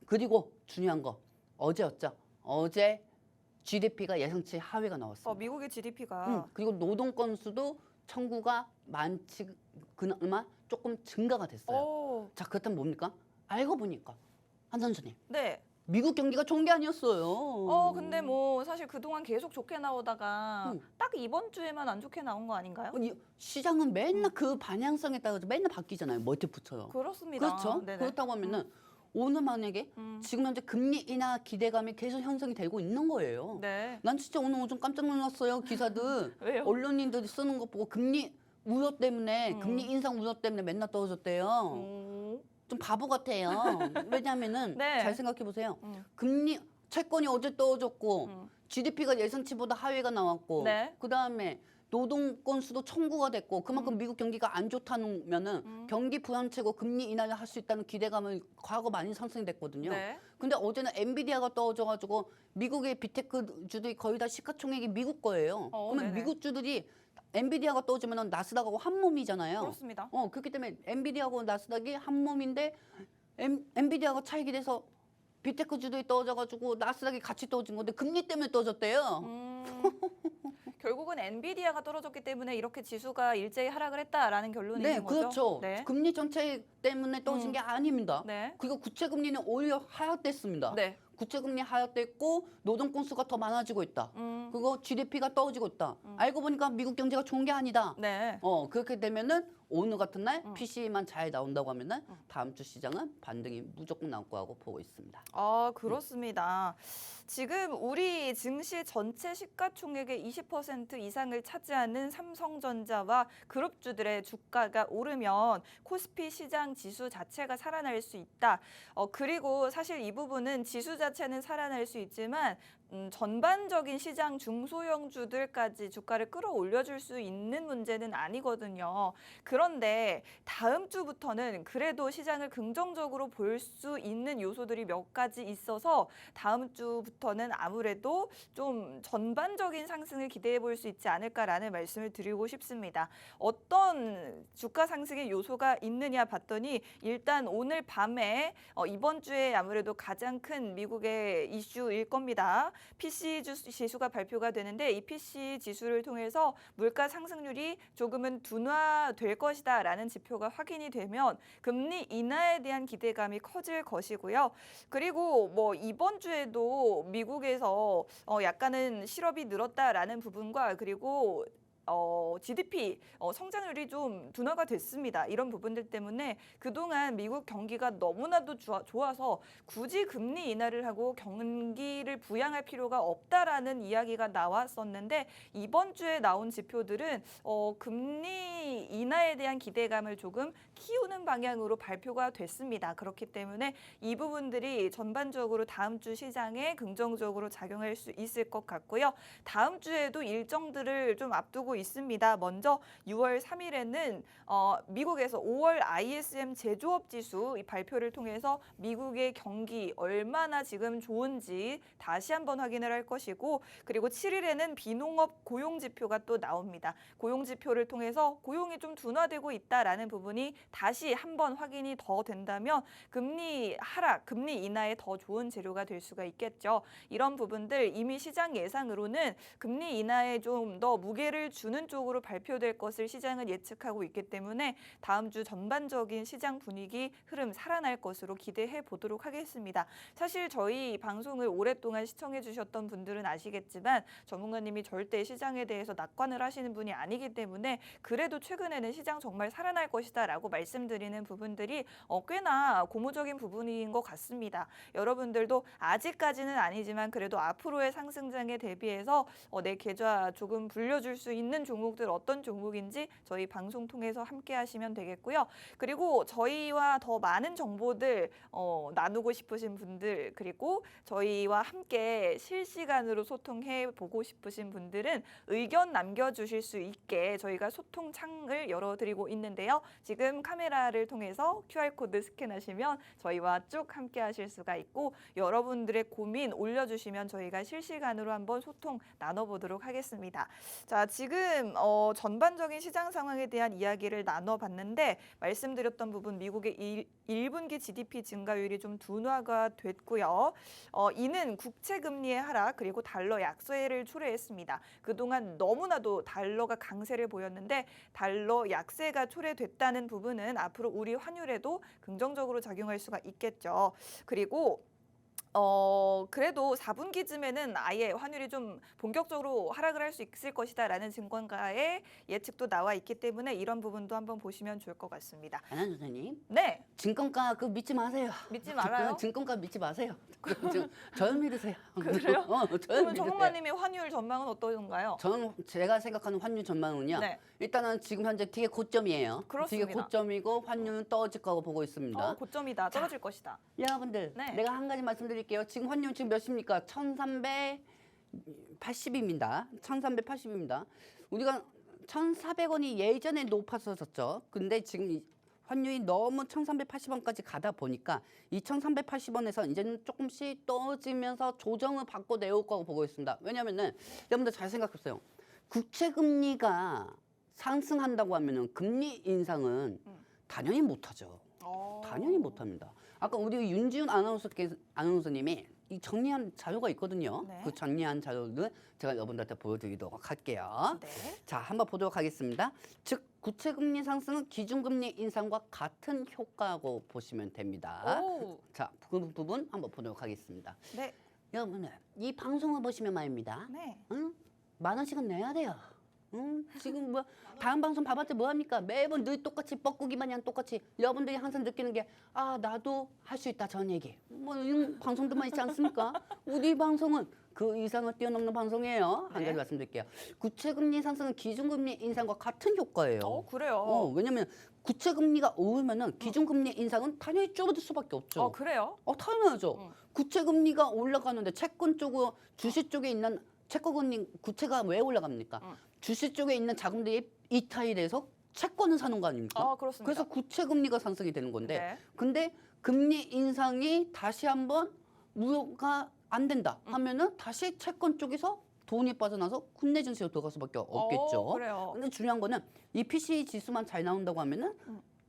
그리고 중요한 거 어제였죠. 어제 GDP가 예상치 하위가 나왔습니다. 미국의 GDP가 그리고 노동 건수도 청구가 많지 그나마 조금 증가가 됐어요. 자, 그렇다면 뭡니까? 알고 보니까 한 선수님. 네. 미국 경기가 좋은 게 아니었어요. 근데 뭐 사실 그동안 계속 좋게 나오다가 딱 이번 주에만 안 좋게 나온 거 아닌가요? 시장은 맨날 그 방향성에 따라서 맨날 바뀌잖아요. 멀티푸처럼. 그렇습니다. 그렇죠. 네네. 그렇다고 하면은 오늘 만약에 지금 현재 금리 인하 기대감이 계속 형성이 되고 있는 거예요. 네. 난 진짜 오늘 오전 깜짝 놀랐어요. 기사들. 왜요? 언론인들이 쓰는 거 보고 금리 우려 때문에 금리 인상 우려 때문에 맨날 떨어졌대요. 좀 바보 같아요. 왜냐하면은 네. 잘 생각해 보세요. 금리 채권이 어제 떨어졌고 GDP가 예상치보다 하위가 나왔고 네. 그다음에 노동 건수도 청구가 됐고 그만큼 미국 경기가 안 좋다면은 경기 불안체고 금리 인하를 할 수 있다는 기대감을 과거 많이 상승됐거든요. 네. 근데 어제는 엔비디아가 떨어져가지고 미국의 빅테크 주들이 거의 다 시가총액이 미국 거예요. 그러면 네네. 미국 주들이 엔비디아가 떨어지면 나스닥하고 한 몸이잖아요. 그렇습니다. 그렇기 때문에 엔비디아하고 나스닥이 한 몸인데 엔비디아가 차익이 돼서 빅테크 주들이 떨어져가지고 나스닥이 같이 떨어진 건데 금리 때문에 떨어졌대요. 결국은 엔비디아가 떨어졌기 때문에 이렇게 지수가 일제히 하락을 했다라는 결론이 네, 있는 거죠? 그렇죠. 네. 금리 정책 때문에 떨어진 게 아닙니다. 네. 그리고 국채 금리는 오히려 하락됐습니다. 네. 국채 금리 하락됐고 노동 건수가 더 많아지고 있다. 그리고 GDP가 떨어지고 있다. 알고 보니까 미국 경제가 좋은 게 아니다. 네. 그렇게 되면은 오늘 같은 날 PC만 잘 나온다고 하면은 다음 주 시장은 반등이 무조건 나올 거라고 보고 있습니다. 그렇습니다. 지금 우리 증시 전체 시가총액의 20% 이상을 차지하는 삼성전자와 그룹주들의 주가가 오르면 코스피 시장 지수 자체가 살아날 수 있다. 그리고 사실 이 부분은 지수 자체는 살아날 수 있지만 전반적인 시장 중소형주들까지 주가를 끌어올려줄 수 있는 문제는 아니거든요. 그런데 다음 주부터는 그래도 시장을 긍정적으로 볼 수 있는 요소들이 몇 가지 있어서 다음 주부터는 아무래도 좀 전반적인 상승을 기대해 볼 수 있지 않을까라는 말씀을 드리고 싶습니다. 어떤 주가 상승의 요소가 있느냐 봤더니 일단 오늘 밤에 이번 주에 아무래도 가장 큰 미국의 이슈일 겁니다. PC 지수가 발표가 되는데 이 PC 지수를 통해서 물가 상승률이 조금은 둔화될 것이다라는 지표가 확인이 되면 금리 인하에 대한 기대감이 커질 것이고요. 그리고 뭐 이번 주에도 미국에서 약간은 실업이 늘었다라는 부분과 그리고 GDP 성장률이 좀 둔화가 됐습니다. 이런 부분들 때문에 그동안 미국 경기가 너무나도 좋아서 굳이 금리 인하를 하고 경기를 부양할 필요가 없다라는 이야기가 나왔었는데 이번 주에 나온 지표들은 금리 인하에 대한 기대감을 조금 키우는 방향으로 발표가 됐습니다. 그렇기 때문에 이 부분들이 전반적으로 다음 주 시장에 긍정적으로 작용할 수 있을 것 같고요. 다음 주에도 일정들을 좀 앞두고 나오고 있습니다. 먼저 6월 3일에는 미국에서 5월 ISM 제조업 지수 이 발표를 통해서 미국의 경기 얼마나 지금 좋은지 다시 한번 확인을 할 것이고, 그리고 7일에는 비농업 고용 지표가 또 나옵니다. 고용 지표를 통해서 고용이 좀 둔화되고 있다라는 부분이 다시 한번 확인이 더 된다면 금리 하락, 금리 인하에 더 좋은 재료가 될 수가 있겠죠. 이런 부분들 이미 시장 예상으로는 금리 인하에 좀 더 무게를 주는 쪽으로 발표될 것을 시장은 예측하고 있기 때문에 다음 주 전반적인 시장 분위기 흐름 살아날 것으로 기대해 보도록 하겠습니다. 사실 저희 방송을 오랫동안 시청해 주셨던 분들은 아시겠지만 전문가님이 절대 시장에 대해서 낙관을 하시는 분이 아니기 때문에 그래도 최근에는 시장 정말 살아날 것이다라고 말씀드리는 부분들이 꽤나 고무적인 부분인 것 같습니다. 여러분들도 아직까지는 아니지만 그래도 앞으로의 상승장에 대비해서 내 계좌 조금 불려줄 수 있는 종목들 어떤 종목인지 저희 방송 통해서 함께 하시면 되겠고요. 그리고 저희와 더 많은 정보들 나누고 싶으신 분들, 그리고 저희와 함께 실시간으로 소통해 보고 싶으신 분들은 의견 남겨주실 수 있게 저희가 소통 창을 열어드리고 있는데요. 지금 카메라를 통해서 QR코드 스캔하시면 저희와 쭉 함께 하실 수가 있고, 여러분들의 고민 올려주시면 저희가 실시간으로 한번 소통 나눠보도록 하겠습니다. 자, 지금 전반적인 시장 상황에 대한 이야기를 나눠봤는데 말씀드렸던 부분 미국의 1분기 GDP 증가율이 좀 둔화가 됐고요. 이는 국채 금리의 하락 그리고 달러 약세를 초래했습니다. 그동안 너무나도 달러가 강세를 보였는데 달러 약세가 초래됐다는 부분은 앞으로 우리 환율에도 긍정적으로 작용할 수가 있겠죠. 그리고 그래도 4분기쯤에는 아예 환율이 좀 본격적으로 하락을 할 수 있을 것이다라는 증권가의 예측도 나와 있기 때문에 이런 부분도 한번 보시면 좋을 것 같습니다. 안한 선생님, 네, 증권가 그거 믿지 마세요. 믿지 말아요. 증권가 믿지 마세요. 저를 믿으세요. 그래요? 저를 그러면 믿으세요. 전문가님의 환율 전망은 어떤가요? 저는 제가 생각하는 환율 전망은요. 네. 일단은 지금 현재 되게 고점이에요. 그렇습니다. 되게 고점이고 환율은 떨어질 거라고 보고 있습니다. 고점이다. 떨어질 것이다. 여러분들, 네. 내가 한 가지 말씀드릴게요. 지금 환율 지금 몇입니까? 1380입니다. 1380입니다. 우리가 1400원이 예전에 높았었죠. 근데 지금 이 환율이 너무 1380원까지 가다 보니까 이 1380원에서 이제는 조금씩 떨어지면서 조정을 받고 내올 거라고 보고 있습니다. 왜냐면은 여러분들 잘 생각해보세요. 국채 금리가 상승한다고 하면은 금리 인상은 당연히 못하죠. 당연히 못합니다. 아까 우리 윤지훈 아나운서님이 이 정리한 자료가 있거든요. 네. 그 정리한 자료를 제가 여러분들한테 보여드리도록 할게요. 네. 자, 한번 보도록 하겠습니다. 즉, 구체금리 상승은 기준금리 인상과 같은 효과라고 보시면 됩니다. 오. 자, 그 부분 한번 보도록 하겠습니다. 네. 여러분들, 이 방송을 보시면 말입니다. 네. 응? 10,000원씩은 내야 돼요. 응? 지금 뭐 다음 방송 봐봤자 뭐합니까? 매번 늘 똑같이 뻐꾸기 마냥 똑같이 여러분들이 항상 느끼는 게 나도 할 수 있다 전 얘기 뭐 이런 방송들만 있지 않습니까? 우리 방송은 그 이상을 뛰어넘는 방송이에요. 한 네. 가지 말씀드릴게요. 구체금리 상승은 기준금리 인상과 같은 효과예요. 그래요. 왜냐면 구체금리가 오르면은 기준금리 인상은 당연히 줄어들 수밖에 없죠. 그래요? 당연하죠. 구체금리가 올라가는데 채권 쪽으로 주식 쪽에 있는 채권금리 구체가 왜 올라갑니까? 주식 쪽에 있는 자금들이 이탈이 돼서 채권을 사는 거 아닙니까? 그렇습니다. 그래서 구체금리가 상승이 되는 건데 네. 근데 금리 인상이 다시 한번 무효가 안 된다 하면은 다시 채권 쪽에서 돈이 빠져나서 국내 증시로 들어갈 수밖에 없겠죠. 그래요. 근데 중요한 거는 이 PCE 지수만 잘 나온다고 하면은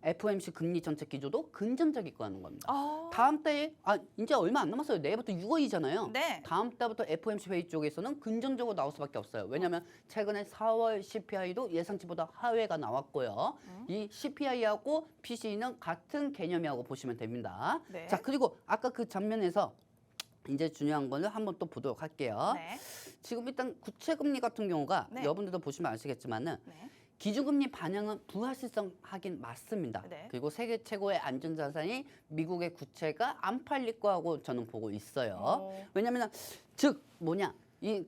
FOMC 금리 정책 기조도 긍정적일 거라는 겁니다. 다음 달에 이제 얼마 안 남았어요. 내일부터 6월이잖아요. 네. 다음 달부터 FOMC 회의 쪽에서는 긍정적으로 나올 수밖에 없어요. 왜냐하면 최근에 4월 CPI도 예상치보다 하회가 나왔고요. 이 CPI하고 PCE는 같은 개념이라고 보시면 됩니다. 네. 자, 그리고 아까 그 장면에서 이제 중요한 거를 한번 또 보도록 할게요. 네. 지금 일단 구체금리 같은 경우가 네. 여러분들도 보시면 아시겠지만은 네. 기준금리 반영은 불확실성하긴 맞습니다. 네. 그리고 세계 최고의 안전자산이 미국의 구체가 안 팔릴 거라고 저는 보고 있어요. 왜냐하면 즉 이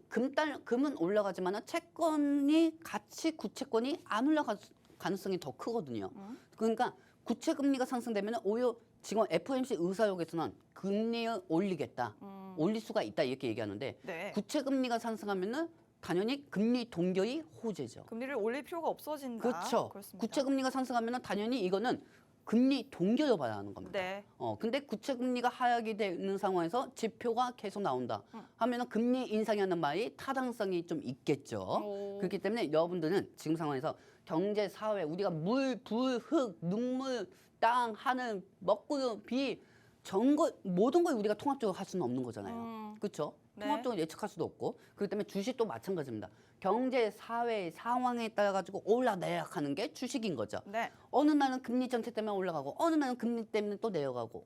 금은 올라가지만 채권이 같이 구채권이 안 올라갈 가능성이 더 크거든요. 그러니까 구체금리가 상승되면 오히려 지금 FOMC 의사록에서는 금리를 올리겠다, 올릴 수가 있다 이렇게 얘기하는데 네. 구체금리가 상승하면은 당연히 금리 동결이 호재죠. 금리를 올릴 필요가 없어진다. 그렇죠. 그렇습니다. 국채 금리가 상승하면 당연히 이거는 금리 동결을 봐야 하는 겁니다. 네. 근데 국채 금리가 하락이 되는 상황에서 지표가 계속 나온다 하면은 금리 인상이 하는 말이 타당성이 좀 있겠죠. 그렇기 때문에 여러분들은 지금 상황에서 경제, 사회, 우리가 물, 불, 흙, 눈물, 땅, 하늘, 먹고 비, 전거 모든 걸 우리가 통합적으로 할 수는 없는 거잖아요. 그렇죠? 네. 통합적으로 예측할 수도 없고 그렇기 때문에 주식도 마찬가지입니다. 경제, 사회, 상황에 따라 가지고 올라내려가는 게 주식인 거죠. 네. 어느 날은 금리 정책 때문에 올라가고 어느 날은 금리 때문에 또 내려가고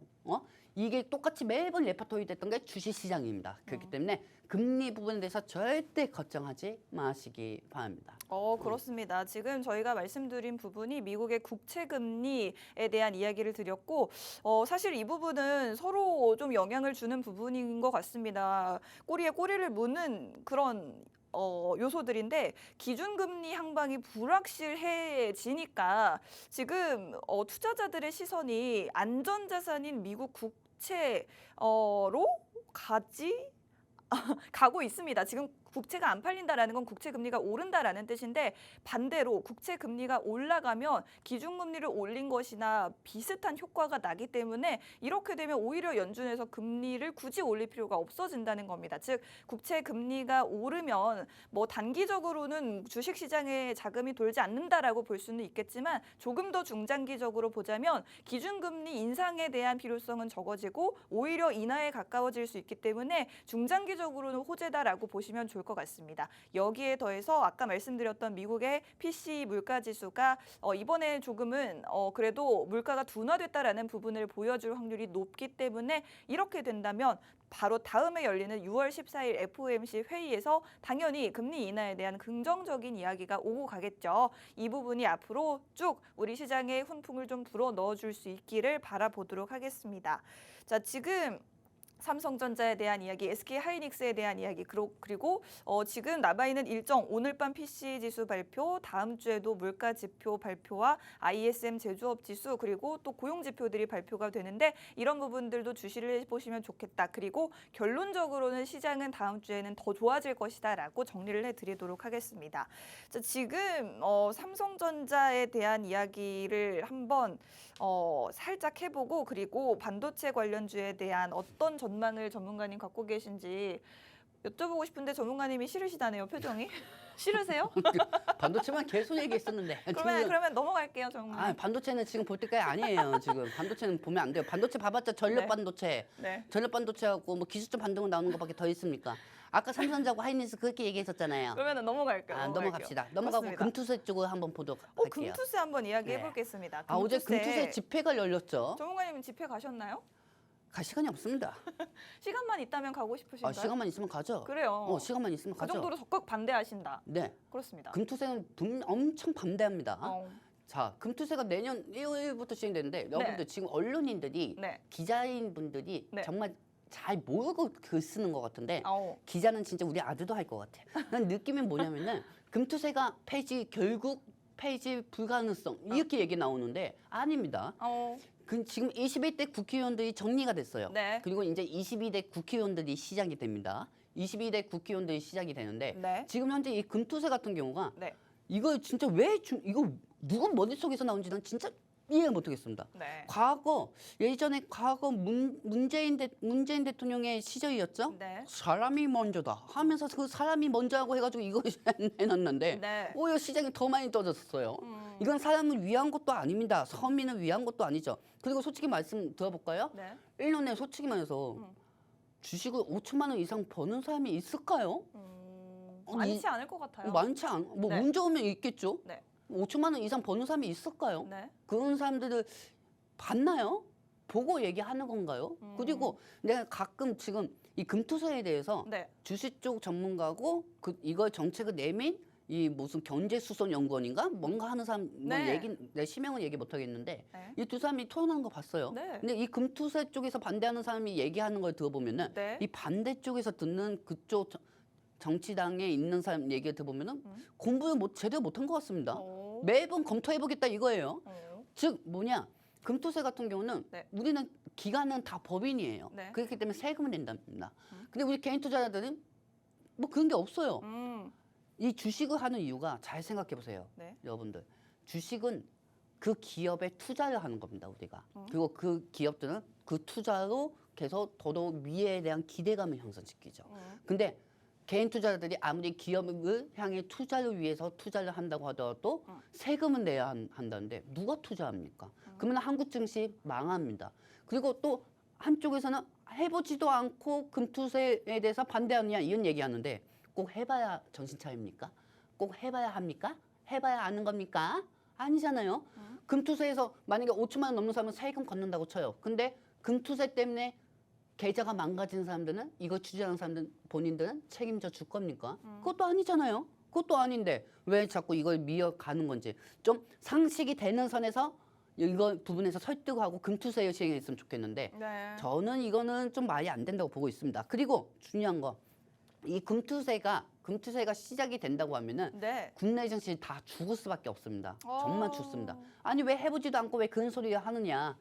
이게 똑같이 매번 레퍼토리 됐던 게 주식시장입니다. 그렇기 때문에 금리 부분에 대해서 절대 걱정하지 마시기 바랍니다. 그렇습니다. 지금 저희가 말씀드린 부분이 미국의 국채 금리에 대한 이야기를 드렸고 사실 이 부분은 서로 좀 영향을 주는 부분인 것 같습니다. 꼬리에 꼬리를 무는 그런 요소들인데 기준금리 향방이 불확실해지니까 지금 투자자들의 시선이 안전자산인 미국 국채로 가고 있습니다. 지금 국채가 안 팔린다라는 건 국채 금리가 오른다라는 뜻인데 반대로 국채 금리가 올라가면 기준금리를 올린 것이나 비슷한 효과가 나기 때문에 이렇게 되면 오히려 연준에서 금리를 굳이 올릴 필요가 없어진다는 겁니다. 즉 국채 금리가 오르면 뭐 단기적으로는 주식 시장에 자금이 돌지 않는다라고 볼 수는 있겠지만 조금 더 중장기적으로 보자면 기준금리 인상에 대한 필요성은 적어지고 오히려 인하에 가까워질 수 있기 때문에 중장기적으로는 호재다라고 보시면 좋을 것 같습니다. 여기에 더해서 아까 말씀드렸던 미국의 PCE 물가 지수가 이번에 조금은 그래도 물가가 둔화됐다라는 부분을 보여줄 확률이 높기 때문에 이렇게 된다면 바로 다음에 열리는 6월 14일 FOMC 회의에서 당연히 금리 인하에 대한 긍정적인 이야기가 오고 가겠죠. 이 부분이 앞으로 쭉 우리 시장에 훈풍을 좀 불어 넣어줄 수 있기를 바라보도록 하겠습니다. 자, 지금 삼성전자에 대한 이야기, SK하이닉스에 대한 이야기, 그리고 지금 남아있는 일정 오늘 밤 PCE 지수 발표, 다음 주에도 물가 지표 발표와 ISM 제조업 지수 그리고 또 고용 지표들이 발표가 되는데 이런 부분들도 주시를 해보시면 좋겠다. 그리고 결론적으로는 시장은 다음 주에는 더 좋아질 것이다라고 정리를 해드리도록 하겠습니다. 자, 지금 삼성전자에 대한 이야기를 한번 살짝 해보고 그리고 반도체 관련주에 대한 어떤 전망을 전문가님 갖고 계신지 여쭤보고 싶은데 전문가님이 싫으시다네요, 표정이. 싫으세요? 반도체만 계속 얘기했었는데. 그러면 넘어갈게요, 전문가님. 반도체는 지금 볼 때까지 아니에요. 지금 반도체는 보면 안 돼요. 반도체 봐봤자 전력 반도체, 네. 전력 반도체하고 뭐 기술적 반등은 나오는 것밖에 더 있습니까? 아까 삼성전자하고 하이닉스 그렇게 얘기했었잖아요. 그러면 넘어갈게요. 넘어갑시다. 넘어가고 맞습니다. 금투세 쪽을 한번 보도록 할게요. 금투세 한번 이야기해 보겠습니다. 어제 금투세 집회가 열렸죠. 전문가님 집회 가셨나요? 갈 시간이 없습니다. 시간만 있다면 가고 싶으신가요? 시간만 있으면 가죠. 그래요. 시간만 있으면 그 가죠. 정도로 적극 반대하신다. 네. 그렇습니다. 금투세는 엄청 반대합니다. 어. 자, 금투세가 내년 1월부터 시행되는데 여러분들 지금 언론인들이 기자인분들이 정말 잘 모르고 글 쓰는 것 같은데 기자는 진짜 우리 아들도 할 것 같아. 난 느낌이 뭐냐면은 금투세가 결국 폐지 불가능성 이렇게 얘기 나오는데 아닙니다. 지금 21대 국회의원들이 정리가 됐어요. 네. 그리고 이제 22대 국회의원들이 시작이 됩니다. 22대 국회의원들이 시작이 되는데 지금 현재 이 금투세 같은 경우가 이거 진짜 이거 누구 머릿속에서 나온지 난 진짜 이해 못하겠습니다. 예전에 문재인 대통령의 시절이었죠. 사람이 먼저다 하면서 그 사람이 먼저하고 해가지고 이거 해놨는데 오히려 시장이 더 많이 떨어졌어요. 이건 사람을 위한 것도 아닙니다. 서민을 위한 것도 아니죠. 그리고 솔직히 말씀 들어볼까요? 1년에 솔직히 말해서 주식을 5천만 원 이상 버는 사람이 있을까요? 많지 않을 것 같아요. 많지 않. 운 좋으면 있겠죠. 5천만 원 이상 버는 사람이 있을까요? 그런 사람들을 봤나요? 보고 얘기하는 건가요? 그리고 내가 가끔 지금 이 금투세에 대해서 주식 쪽 전문가고 이걸 정책을 내민 이 무슨 경제수석연구원인가 뭔가 하는 사람 내 실명은 얘기 못 하겠는데 이 두 사람이 토론하는 거 봤어요. 근데 이 금투세 쪽에서 반대하는 사람이 얘기하는 걸 들어보면은 이 반대 쪽에서 듣는 그쪽 정치당에 있는 사람 얘기를 들어보면은 공부를 제대로 못한 것 같습니다. 매번 검토해보겠다 이거예요. 즉 금투세 같은 경우는 우리는 기간은 다 법인이에요. 그렇기 때문에 세금을 낸답니다. 근데 우리 개인 투자자들은 뭐 그런 게 없어요. 이 주식을 하는 이유가 잘 생각해 보세요. 네. 여러분들. 주식은 그 기업에 투자를 하는 겁니다, 우리가. 그리고 그 기업들은 그 투자로 계속 더더욱 미래에 대한 기대감을 형성시키죠. 근데 개인 투자자들이 아무리 기업을 향해 투자를 위해서 투자를 한다고 하더라도 세금은 내야 한다는데 누가 투자합니까? 그러면 한국 증시 망합니다. 그리고 또 한쪽에서는 해보지도 않고 금투세에 대해서 반대하느냐 이런 얘기하는데 꼭 해봐야 정신 차립니까? 꼭 해봐야 합니까? 해봐야 아는 겁니까? 아니잖아요. 금투세에서 만약에 5천만 원 넘는 사람은 세금 걷는다고 쳐요. 근데 금투세 때문에 계좌가 망가진 사람들은 이거 주재하는 사람들 본인들은 책임져 줄 겁니까? 그것도 아니잖아요. 그것도 아닌데 왜 자꾸 이걸 미어가는 건지 좀 상식이 되는 선에서 이거 부분에서 설득하고 금투세 시행했으면 좋겠는데 네. 저는 이거는 좀 말이 안 된다고 보고 있습니다. 그리고 중요한 거 이 금투세가 시작이 된다고 하면은 네. 국내 증시 다 죽을 수밖에 없습니다. 정말 어. 죽습니다. 아니 왜 해보지도 않고 왜 그런 소리 하느냐?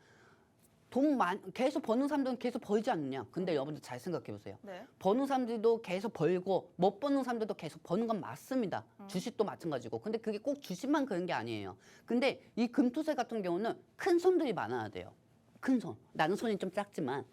계속 버는 사람들은 계속 벌지 않느냐? 근데 여러분들 잘 생각해 보세요. 네. 버는 사람들도 계속 벌고 못 버는 사람들도 계속 버는 건 맞습니다. 주식도 마찬가지고. 근데 그게 꼭 주식만 그런 게 아니에요. 근데 이 금투세 같은 경우는 큰 손들이 많아야 돼요. 큰 손. 나는 손이 좀 작지만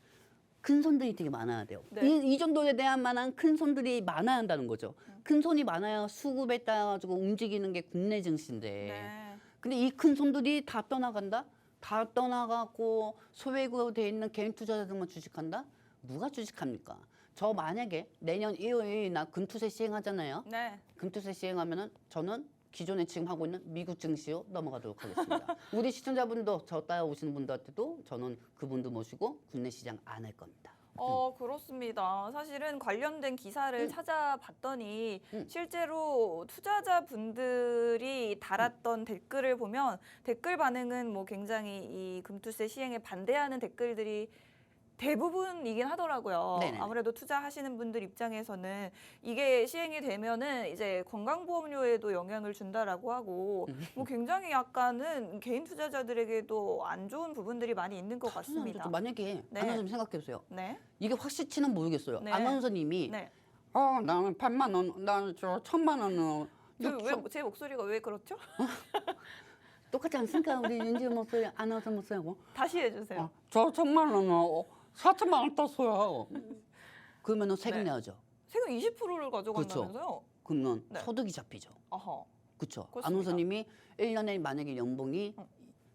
큰 손들이 되게 많아야 돼요. 네. 이 정도에 대한 만한 큰 손들이 많아야 한다는 거죠. 큰 손이 많아야 수급에 따라 가지고 움직이는 게 국내 증시인데. 네. 근데 이 큰 손들이 다 떠나간다? 다 떠나가고 소액으로 돼 있는 개인 투자자들만 주식한다? 누가 주식합니까? 저 만약에 내년 1월 1일 날 금투세 시행하잖아요. 네. 금투세 시행하면은 저는 기존에 지금 하고 있는 미국 증시로 넘어가도록 하겠습니다. 우리 시청자분도 저 따라오시는 분들한테도 저는 그분도 모시고 국내 시장 안 할 겁니다. 그렇습니다. 사실은 관련된 기사를 찾아봤더니 실제로 투자자분들이 달았던 댓글을 보면 댓글 반응은 뭐 굉장히 이 금투세 시행에 반대하는 댓글들이 대부분이긴 하더라고요. 네네네. 아무래도 투자하시는 분들 입장에서는 이게 시행이 되면은 이제 건강보험료에도 영향을 준다라고 하고 뭐 굉장히 약간은 개인 투자자들에게도 안 좋은 부분들이 많이 있는 것 같습니다. 만약에 네. 아나운서님 생각해 보세요. 네. 이게 확실치는 모르겠어요. 네. 아나운서님이 네. 나는 100만 원, 나는 저 1000만 원은 왜 제 목소리가 왜 그렇죠? 똑같지 않습니까? 우리 윤지 목소리, 아나운서 목소리하고. 다시 해주세요. 저 1000만 원은 4천만 원 땄어요. 그러면은 세금 네. 내야죠. 세금 20%를 가져간다면서요? 그러면 네. 소득이 잡히죠. 어허. 그렇죠. 그렇습니다. 아나운서님이 1년에 만약에 연봉이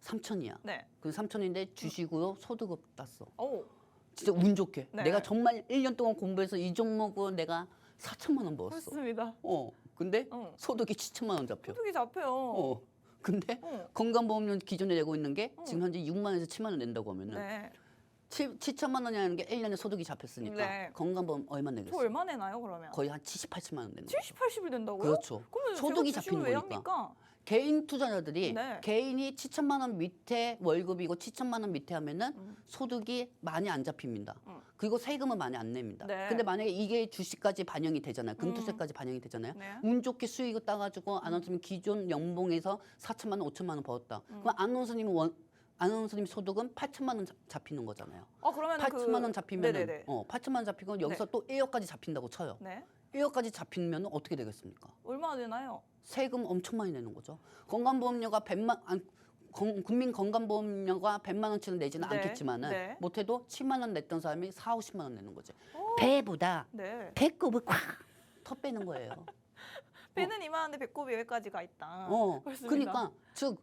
3천이야. 네. 그 3천인데 주식으로 소득을 땄어. 오. 진짜 운 좋게. 네. 내가 정말 1년 동안 공부해서 이 종목으로 내가 4천만 원 벌었어. 그렇습니다. 근데 응. 소득이 7천만 원 잡혀. 소득이 잡혀요. 근데 응. 건강보험료 기존에 내고 있는 게 지금 현재 6만 원에서 7만 원 낸다고 하면은 네. 7천만 원이라는 게 1년에 소득이 잡혔으니까 네. 건강보험 얼마 저 내겠어요? 얼마 내나요 그러면? 거의 한 78만 원 내는 거예요. 70, 80을 낸다고요? 그렇죠. 그러면 소득이 제가 잡히는 주식을 왜 거니까. 합니까? 개인 투자자들이 네. 개인이 7천만 원 밑에 월급이고 7천만 원 밑에 하면은 소득이 많이 안 잡힙니다. 그리고 세금은 많이 안 냅니다. 네. 근데 만약에 이게 주식까지 반영이 되잖아요. 금투세까지 반영이 되잖아요. 네. 운 좋게 수익을 따가지고 아나운서님 기존 연봉에서 4천만 원, 5천만 원 벌었다. 그럼 아나운서님 소득은 8천만 원 잡히는 거잖아요. 그러면 8천만 원 잡히면은 네네네. 8천만 원 잡히고 여기서 또 1억까지 잡힌다고 쳐요. 네. 1억까지 잡히면 어떻게 되겠습니까? 얼마 되나요? 세금 엄청 많이 내는 거죠. 건강보험료가 국민 건강보험료가 100만 원치는 내지는 네, 않겠지만은 네. 못해도 7만 원 냈던 사람이 4, 50만 원 내는 거죠. 배보다 네. 배꼽을 콱 빼는 거예요. 배는 이만한데 배꼽이 여기까지 가 있다. 그렇습니다. 그러니까 즉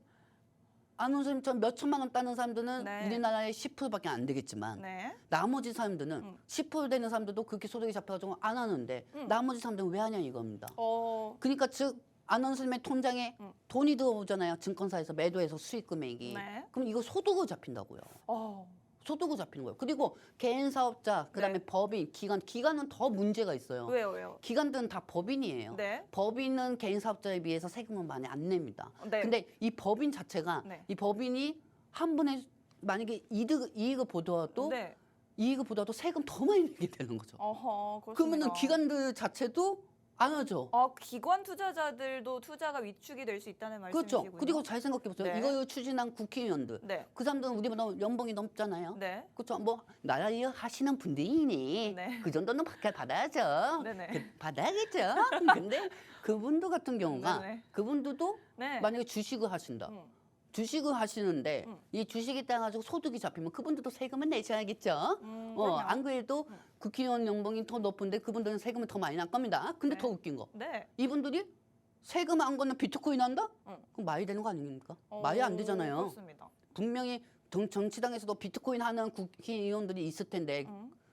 아나운서님처럼 몇 천만 원 따는 사람들은 네. 우리나라의 10%밖에 안 되겠지만 네. 나머지 사람들은 10% 되는 사람들도 그렇게 소득이 잡혀가지고 안 하는데 나머지 사람들은 왜 하냐 이겁니다. 어. 그러니까 즉 아나운서님의 통장에 돈이 들어오잖아요. 증권사에서 매도해서 수익 금액이. 네. 그럼 이거 소득으로 잡힌다고요. 어. 소득으로 잡히는 거예요. 그리고 개인 사업자, 그다음에 네. 법인, 기관은 더 문제가 있어요. 왜요? 기관들은 다 법인이에요. 네. 법인은 개인 사업자에 비해서 세금을 많이 안 냅니다. 네. 근데 이 법인 자체가 네. 이 법인이 한 번에 만약에 이익을 보더라도 세금 더 많이 내게 되는 거죠. 어허. 그렇습니다. 그러면은 기관들 자체도 안 하죠. 기관 투자자들도 투자가 위축이 될 수 있다는 그렇죠. 말씀이시군요. 그리고 잘 생각해 보세요. 네. 이걸 추진한 국회의원들. 네. 그 사람들은 우리보다 연봉이 높잖아요. 네. 그렇죠. 뭐 나라 일 하시는 분들이니 네. 그 정도는 받아야죠. 네네. 받아야겠죠. 근데 그분들 같은 경우가 네네. 그분들도 네. 만약에 주식을 하신다. 음. 주식을 하시는데 음. 이 주식에 따라 가지고 소득이 잡히면 그분들도 세금을 내셔야겠죠. 그럼요. 안 그래도 국회의원 연봉이 더 높은데 그분들은 세금을 더 많이 날 겁니다. 근데 네. 더 웃긴 거. 네. 이분들이 세금 안 걷는 비트코인 한다? 응. 그럼 말이 되는 거 아닙니까? 말이 안 되잖아요. 그렇습니다. 분명히 정치당에서도 비트코인 하는 국회의원들이 있을 텐데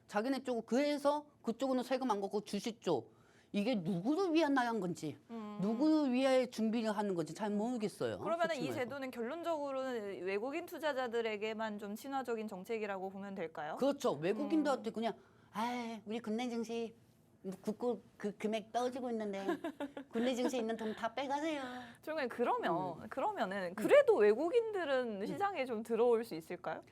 자기네 쪽 그래서 그쪽은 세금 안 걷고 주식 쪽 이게 누구를 위한 나간 건지 누구를 위해 준비를 하는 건지 잘 모르겠어요. 그러면 이 솔직히 말해서. 제도는 결론적으로는 외국인 투자자들에게만 좀 친화적인 정책이라고 보면 될까요? 그렇죠. 외국인들한테 그냥 우리 국내 증시 국고 그 금액 떨어지고 있는데 국내 증시에 있는 돈 다 빼가세요. 조용히 그러면은 그래도 외국인들은 시장에 좀 들어올 수 있을까요?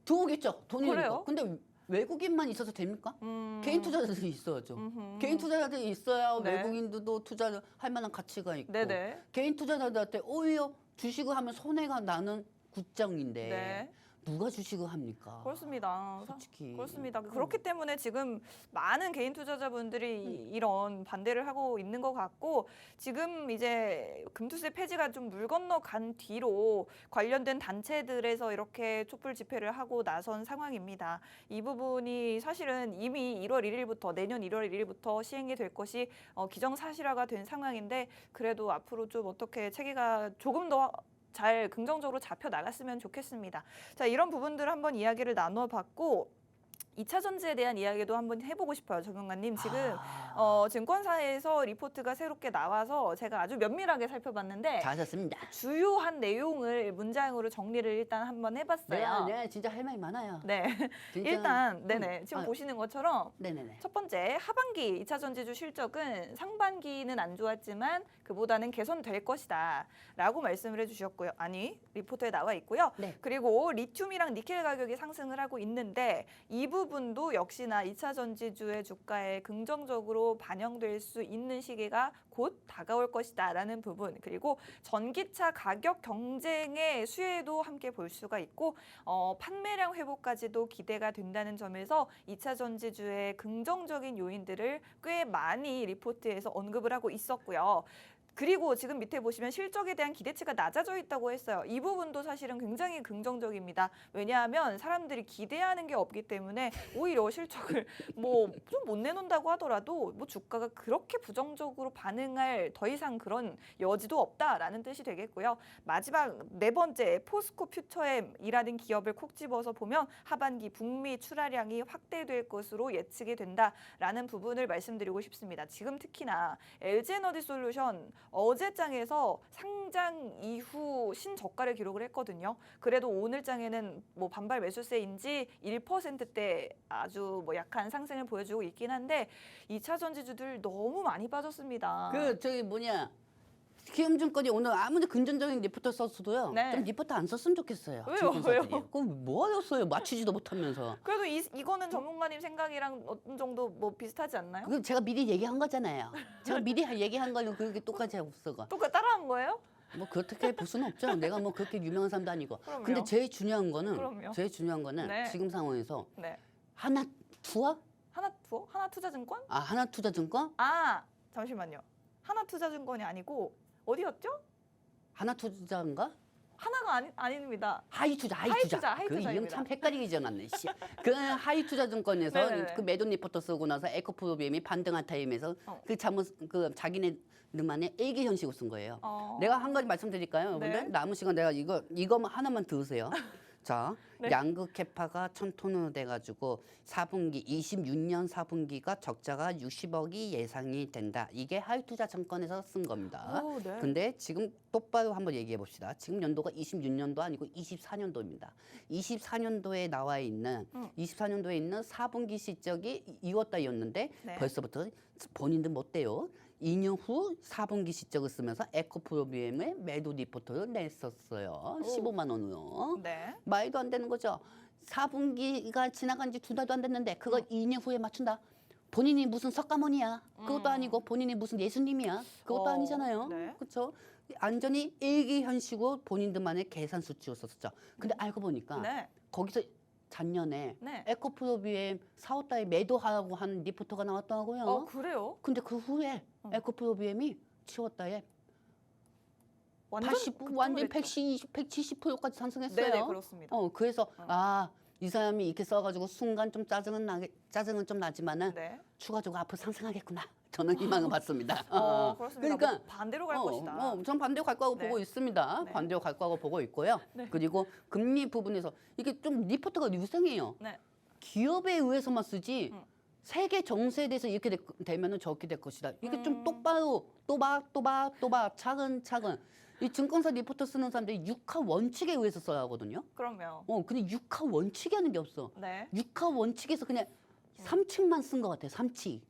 들어오겠죠. 돈이 그래요? 되니까. 근데 외국인만 있어서 됩니까? 개인 투자자들이 있어야죠. 음흠. 개인 투자자들이 있어야 네. 외국인들도 투자를 할 만한 가치가 있고 네네. 개인 투자자들한테 오히려 주식을 하면 손해가 나는 국정인데 네. 누가 주식을 합니까? 그렇습니다. 솔직히. 그렇습니다. 그렇기 때문에 지금 많은 개인 투자자분들이 이런 반대를 하고 있는 것 같고 지금 이제 금투세 폐지가 좀 물 건너간 뒤로 관련된 단체들에서 이렇게 촛불 집회를 하고 나선 상황입니다. 이 부분이 사실은 이미 1월 1일부터 내년 1월 1일부터 시행이 될 것이 기정사실화가 된 상황인데 그래도 앞으로 좀 어떻게 체계가 조금 더 잘 긍정적으로 잡혀 나갔으면 좋겠습니다. 자, 이런 부분들을 한번 이야기를 나눠봤고 2차 전지에 대한 이야기도 한번 해보고 싶어요. 전문가님. 지금 증권사에서 리포트가 새롭게 나와서 제가 아주 면밀하게 살펴봤는데 잘하셨습니다. 주요한 내용을 문장으로 정리를 일단 한번 해봤어요. 네, 진짜 할 말이 많아요. 네. 진짜. 일단 네네 지금 보시는 것처럼 네네네. 첫 번째 하반기 2차 전지주 실적은 상반기는 안 좋았지만 그보다는 개선될 것이다 라고 말씀을 해주셨고요. 아니 리포트에 나와 있고요. 네. 그리고 리튬이랑 니켈 가격이 상승을 하고 있는데 이 부분도 역시나 2차 전지주의 주가에 긍정적으로 반영될 수 있는 시기가 곧 다가올 것이다 라는 부분 그리고 전기차 가격 경쟁의 수혜도 함께 볼 수가 있고 판매량 회복까지도 기대가 된다는 점에서 2차 전지주의 긍정적인 요인들을 꽤 많이 리포트에서 언급을 하고 있었고요. 그리고 지금 밑에 보시면 실적에 대한 기대치가 낮아져 있다고 했어요. 이 부분도 사실은 굉장히 긍정적입니다. 왜냐하면 사람들이 기대하는 게 없기 때문에 오히려 실적을 뭐 좀 못 내놓는다고 하더라도 뭐 주가가 그렇게 부정적으로 반응할 더 이상 그런 여지도 없다라는 뜻이 되겠고요. 마지막 네 번째 포스코 퓨처엠이라는 기업을 콕 집어서 보면 하반기 북미 출하량이 확대될 것으로 예측이 된다라는 부분을 말씀드리고 싶습니다. 지금 특히나 LG에너지솔루션 어제장에서 상장 이후 신저가를 기록을 했거든요. 그래도 오늘 장에는 뭐 반발 매수세인지 1%대 아주 뭐 약한 상승을 보여주고 있긴 한데 2차 전지주들 너무 많이 빠졌습니다. 기업증권이 오늘 아무리 긍정적인 리포트 썼어도요. 네. 좀 리포트 안 썼으면 좋겠어요. 왜요? 증권사들이. 왜요? 그럼 뭐 하셨어요? 맞추지도 못하면서. 그래도 이거는 전문가님 생각이랑 어느 정도 뭐 비슷하지 않나요? 그 제가 미리 얘기한 거잖아요. 제가 미리 얘기한 걸로 그렇게 똑같이 없어가. 똑같이 따라한 거예요? 뭐 그렇게 볼 수는 없죠. 내가 뭐 그렇게 유명한 사람도 아니고. 그럼요. 근데 제일 중요한 거는 네. 지금 상황에서 네. 하나투어? 하나투자증권? 하나투자증권? 아 잠시만요. 하나투자증권이 아니고 어디였죠? 하나투자인가? 하나가 아닙니다. 하이투자. 그 하이투자입니다. 이름 참 헷갈리게 지어놨네. 씨. 그 하이투자증권에서 네네네. 그 매도 리포트 쓰고 나서 에코프로비엠이 반등한 타임에서 그 자기네들만의 일기 형식으로 쓴 거예요. 내가 한 가지 말씀드릴까요, 여러분들? 네. 남은 시간 내가 이거 하나만 들으세요. 자, 네. 양극 캐파가 1,000톤으로 돼가지고 4분기 26년 4분기가 적자가 60억이 예상이 된다. 이게 하이투자증권에서 쓴 겁니다. 오, 네. 근데 지금 똑바로 한번 얘기해 봅시다. 지금 연도가 26년도 아니고 24년도입니다. 24년도에 나와 있는 24년도에 있는 4분기 실적이 2월 달이었는데 네. 벌써부터 본인들 못돼요. 2년 후 4분기 실적을 쓰면서 에코프로비엠의 매도 리포트를 냈었어요. 15만 원으로. 네. 말도 안 되는 거죠. 4분기가 지나간 지 2달도 안 됐는데 그걸 2년 후에 맞춘다. 본인이 무슨 석가모니야. 그것도 아니고 본인이 무슨 예수님이야. 그것도 아니잖아요. 네. 그렇죠? 완전히 일기현시고 본인들만의 계산 수치였었죠. 근데 알고 보니까 네. 거기서 작년에 네. 에코프로비엠 4, 5달에 매도하라고 한 리포트가 나왔더라고요. 그래요? 근데 그 후에 에코프로비엠이 10월달에 완전 80, 완전 급등을 했죠. 170%까지 상승했어요. 네네, 그렇습니다. 그래서 이 사람이 이렇게 써가지고 순간 좀 짜증은 좀 나지만은 네. 추가적으로 앞으로 상승하겠구나. 저는 희망을 받습니다. 그렇습니다. 그러니까 뭐 반대로 갈 것이다. 전 반대로 갈 거라고 네. 보고 있습니다. 네. 반대로 갈 거라고 보고 있고요. 네. 그리고 금리 부분에서 이게 좀 리포트가 유생해요. 네. 기업에 의해서만 쓰지 세계 정세에 대해서 이렇게 되면은 저렇게 될 것이다. 이게 좀 똑바로 또박 차근차근 이 증권사 리포트 쓰는 사람들이 육하 원칙에 의해서 써야 하거든요. 그럼요. 근데 육하 원칙이 하는 게 없어. 네. 육하 원칙에서 그냥 3칙만 쓴 것 같아. 3칙.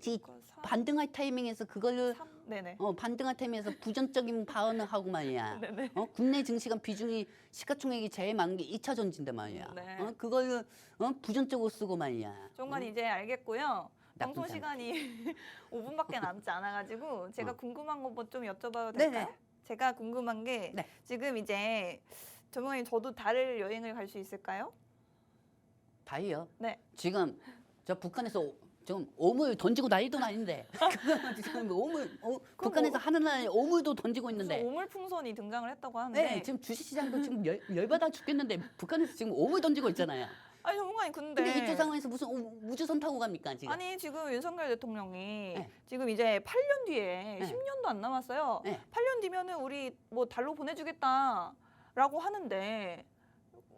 이 반등할 타이밍에서 그걸로 네네. 반등할 타이밍에서 부정적인 발언을 하고 말이야. 네네. 국내 증시가 비중이 시가총액이 제일 많은 게 2차 전지인데 말이야. 네. 그걸 부정적으로 쓰고 말이야. 정말 이제 알겠고요. 나쁜 방송 사람. 시간이 5분밖에 남지 않아가지고 제가 궁금한 거 뭐 좀 여쭤봐도 네네. 될까요? 제가 궁금한 게 네. 지금 이제 전문가님 저도 달을 여행을 갈 수 있을까요? 다이요. 네. 지금 저 북한에서 좀 오물 던지고 난리도 아닌데 지금 북한에서 하늘나라에 오물도 던지고 무슨 있는데 오물풍선이 등장을 했다고 하는데 네, 지금 주식시장도 지금 열받아 죽겠는데 북한에서 지금 오물 던지고 있잖아요. 아니 전문가님 근데 근데 이쪽 상황에서 무슨 우주선 타고 갑니까 지금? 아니 지금 윤석열 대통령이 네. 지금 이제 8년 뒤에 네. 10년도 안 남았어요. 네. 8년 뒤면은 우리 뭐 달로 보내주겠다라고 하는데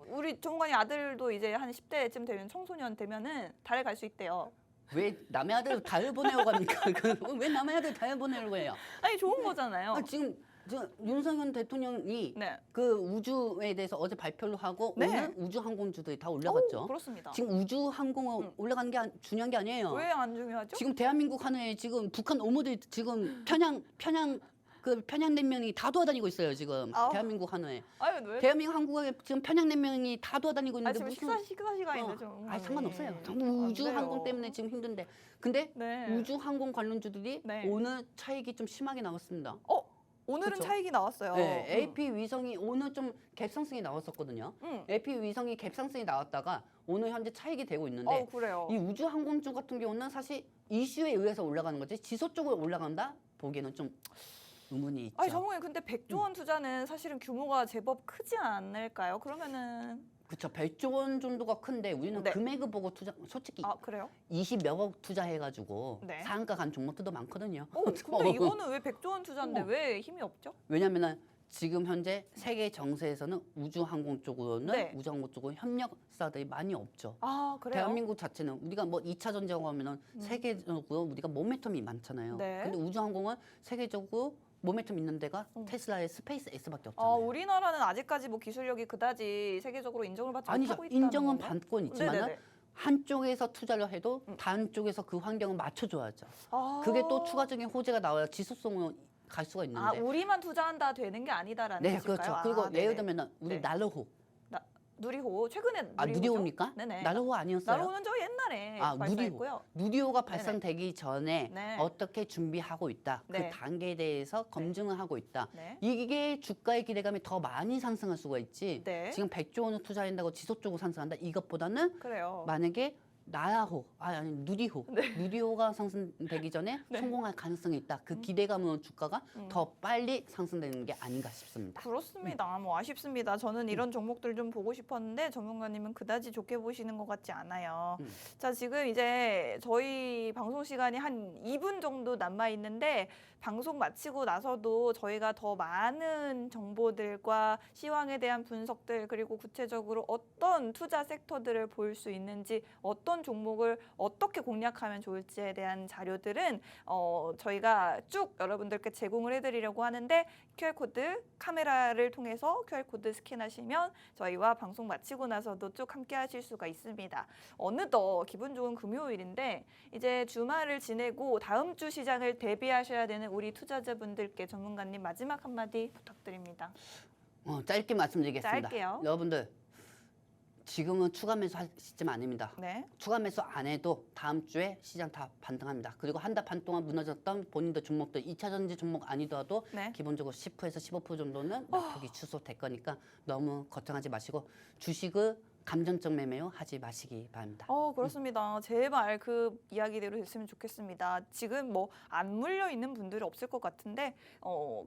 우리 전문가님 아들도 이제 한 10대쯤 되면 청소년 되면은 달에 갈 수 있대요. 왜 남의 아들 달 보내러 갑니까? 왜 남의 아들 달 보내려고 해요? 아니 좋은 거잖아요. 지금 윤석열 대통령이 네. 그 우주에 대해서 어제 발표를 하고 네. 오늘 우주항공주들이 다 올라갔죠. 그렇습니다. 지금 우주항공 올라가는 게 중요한 게 아니에요. 왜 안 중요하죠? 지금 대한민국 하늘에 지금 북한 오모들이 지금 편향냉면이 다 돌아다니고 있어요. 지금 대한민국 하늘에. 아유 왜? 대한민국 항구에 지금 편향냉면이 다 돌아다니고 있는데 지금 식사 시간인데 좀. 상관없어요. 전부 우주항공 때문에 지금 힘든데. 근데 네. 우주항공 관련주들이 네. 오늘 차익이 좀 심하게 나왔습니다. 오늘은 그렇죠. 차익이 나왔어요. 네, AP 위성이 오늘 좀 갭상승이 나왔었거든요. AP 위성이 갭상승이 나왔다가 오늘 현재 차익이 되고 있는데 그래요. 이 우주항공주 같은 경우는 사실 이슈에 의해서 올라가는 거지 지속적으로 올라간다 보기에는 좀 의문이 있죠. 아니 정말 근데 100조 원 투자는 사실은 규모가 제법 크지 않을까요? 그러면은 그렇죠. 100조 원 정도가 큰데 우리는 네. 금액을 보고 투자 솔직히 그래요? 20몇억 투자해가지고 네. 상한가 간 종목들도 많거든요. 근데 이거는 왜 100조 원 투자인데 왜 힘이 없죠? 왜냐면은 지금 현재 세계 정세에서는 우주항공 쪽으로는 네. 우주항공 쪽으로 협력사들이 많이 없죠. 그래요? 대한민국 자체는 우리가 뭐 2차 전쟁을 하면은 세계적으로 우리가 모멘텀이 많잖아요. 네. 근데 우주항공은 세계적으로 모멘텀 있는 데가 테슬라의 스페이스 X밖에 없잖아요. 우리나라는 아직까지 뭐 기술력이 그다지 세계적으로 인정을 받지 아니죠. 못하고 있다는 인정은 건가요? 받고는 있지만은 네네네. 한쪽에서 투자를 해도 다른 쪽에서 그 환경을 맞춰줘야죠. 그게 또 추가적인 호재가 나와야 지속성으로 갈 수가 있는데. 우리만 투자한다 되는 게 아니다라는 네, 뜻일까요? 그렇죠. 그리고 네네. 예를 들면 우리 네. 나르호. 누리호 최근에 누리호입니까? 네네. 나르호 아니었어요? 나르호는 저 옛날에 누리호. 발사했고요. 누리호가 발산되기 전에 네. 어떻게 준비하고 있다. 네. 그 단계에 대해서 검증을 하고 있다. 네. 이게 주가의 기대감이 더 많이 상승할 수가 있지. 네. 지금 100조 원을 투자한다고 지속적으로 상승한다. 이것보다는 그래요. 만약에 나라호, 아니 누리호, 누리호가 상승되기 전에 성공할 가능성이 있다. 그 기대감으로 주가가 더 빨리 상승되는 게 아닌가 싶습니다. 그렇습니다. 뭐 아쉽습니다. 저는 이런 종목들 좀 보고 싶었는데 전문가님은 그다지 좋게 보시는 것 같지 않아요. 자, 지금 이제 저희 방송 시간이 한 2분 정도 남아 있는데 방송 마치고 나서도 저희가 더 많은 정보들과 시황에 대한 분석들 그리고 구체적으로 어떤 투자 섹터들을 볼 수 있는지 어떤 종목을 어떻게 공략하면 좋을지에 대한 자료들은 저희가 쭉 여러분들께 제공을 해드리려고 하는데 QR코드 카메라를 통해서 QR코드 스캔하시면 저희와 방송 마치고 나서도 쭉 함께 하실 수가 있습니다. 어느덧 기분 좋은 금요일인데 이제 주말을 지내고 다음 주 시장을 대비하셔야 되는 우리 투자자분들께 전문가님 마지막 한마디 부탁드립니다. 짧게 말씀드리겠습니다. 짧게요. 여러분들 지금은 추가 매수할 시점 아닙니다. 네. 추가 매수 안 해도 다음 주에 시장 다 반등합니다. 그리고 한 달 반 동안 무너졌던 본인들 종목들 2차 전지 종목 아니더라도 네. 기본적으로 10%에서 15% 정도는 낙폭이 축소될 거니까 너무 걱정하지 마시고 주식을 감정적 매매요 하지 마시기 바랍니다. 그렇습니다. 제발 그 이야기대로 됐으면 좋겠습니다. 지금 뭐 안 물려 있는 분들이 없을 것 같은데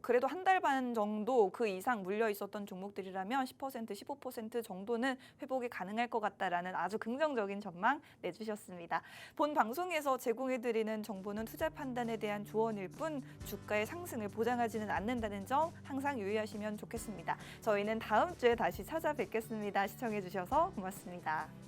그래도 한 달 반 정도 그 이상 물려 있었던 종목들이라면 10%, 15% 정도는 회복이 가능할 것 같다라는 아주 긍정적인 전망 내주셨습니다. 본 방송에서 제공해드리는 정보는 투자 판단에 대한 조언일 뿐 주가의 상승을 보장하지는 않는다는 점 항상 유의하시면 좋겠습니다. 저희는 다음 주에 다시 찾아뵙겠습니다. 시청해주셔서 고맙습니다.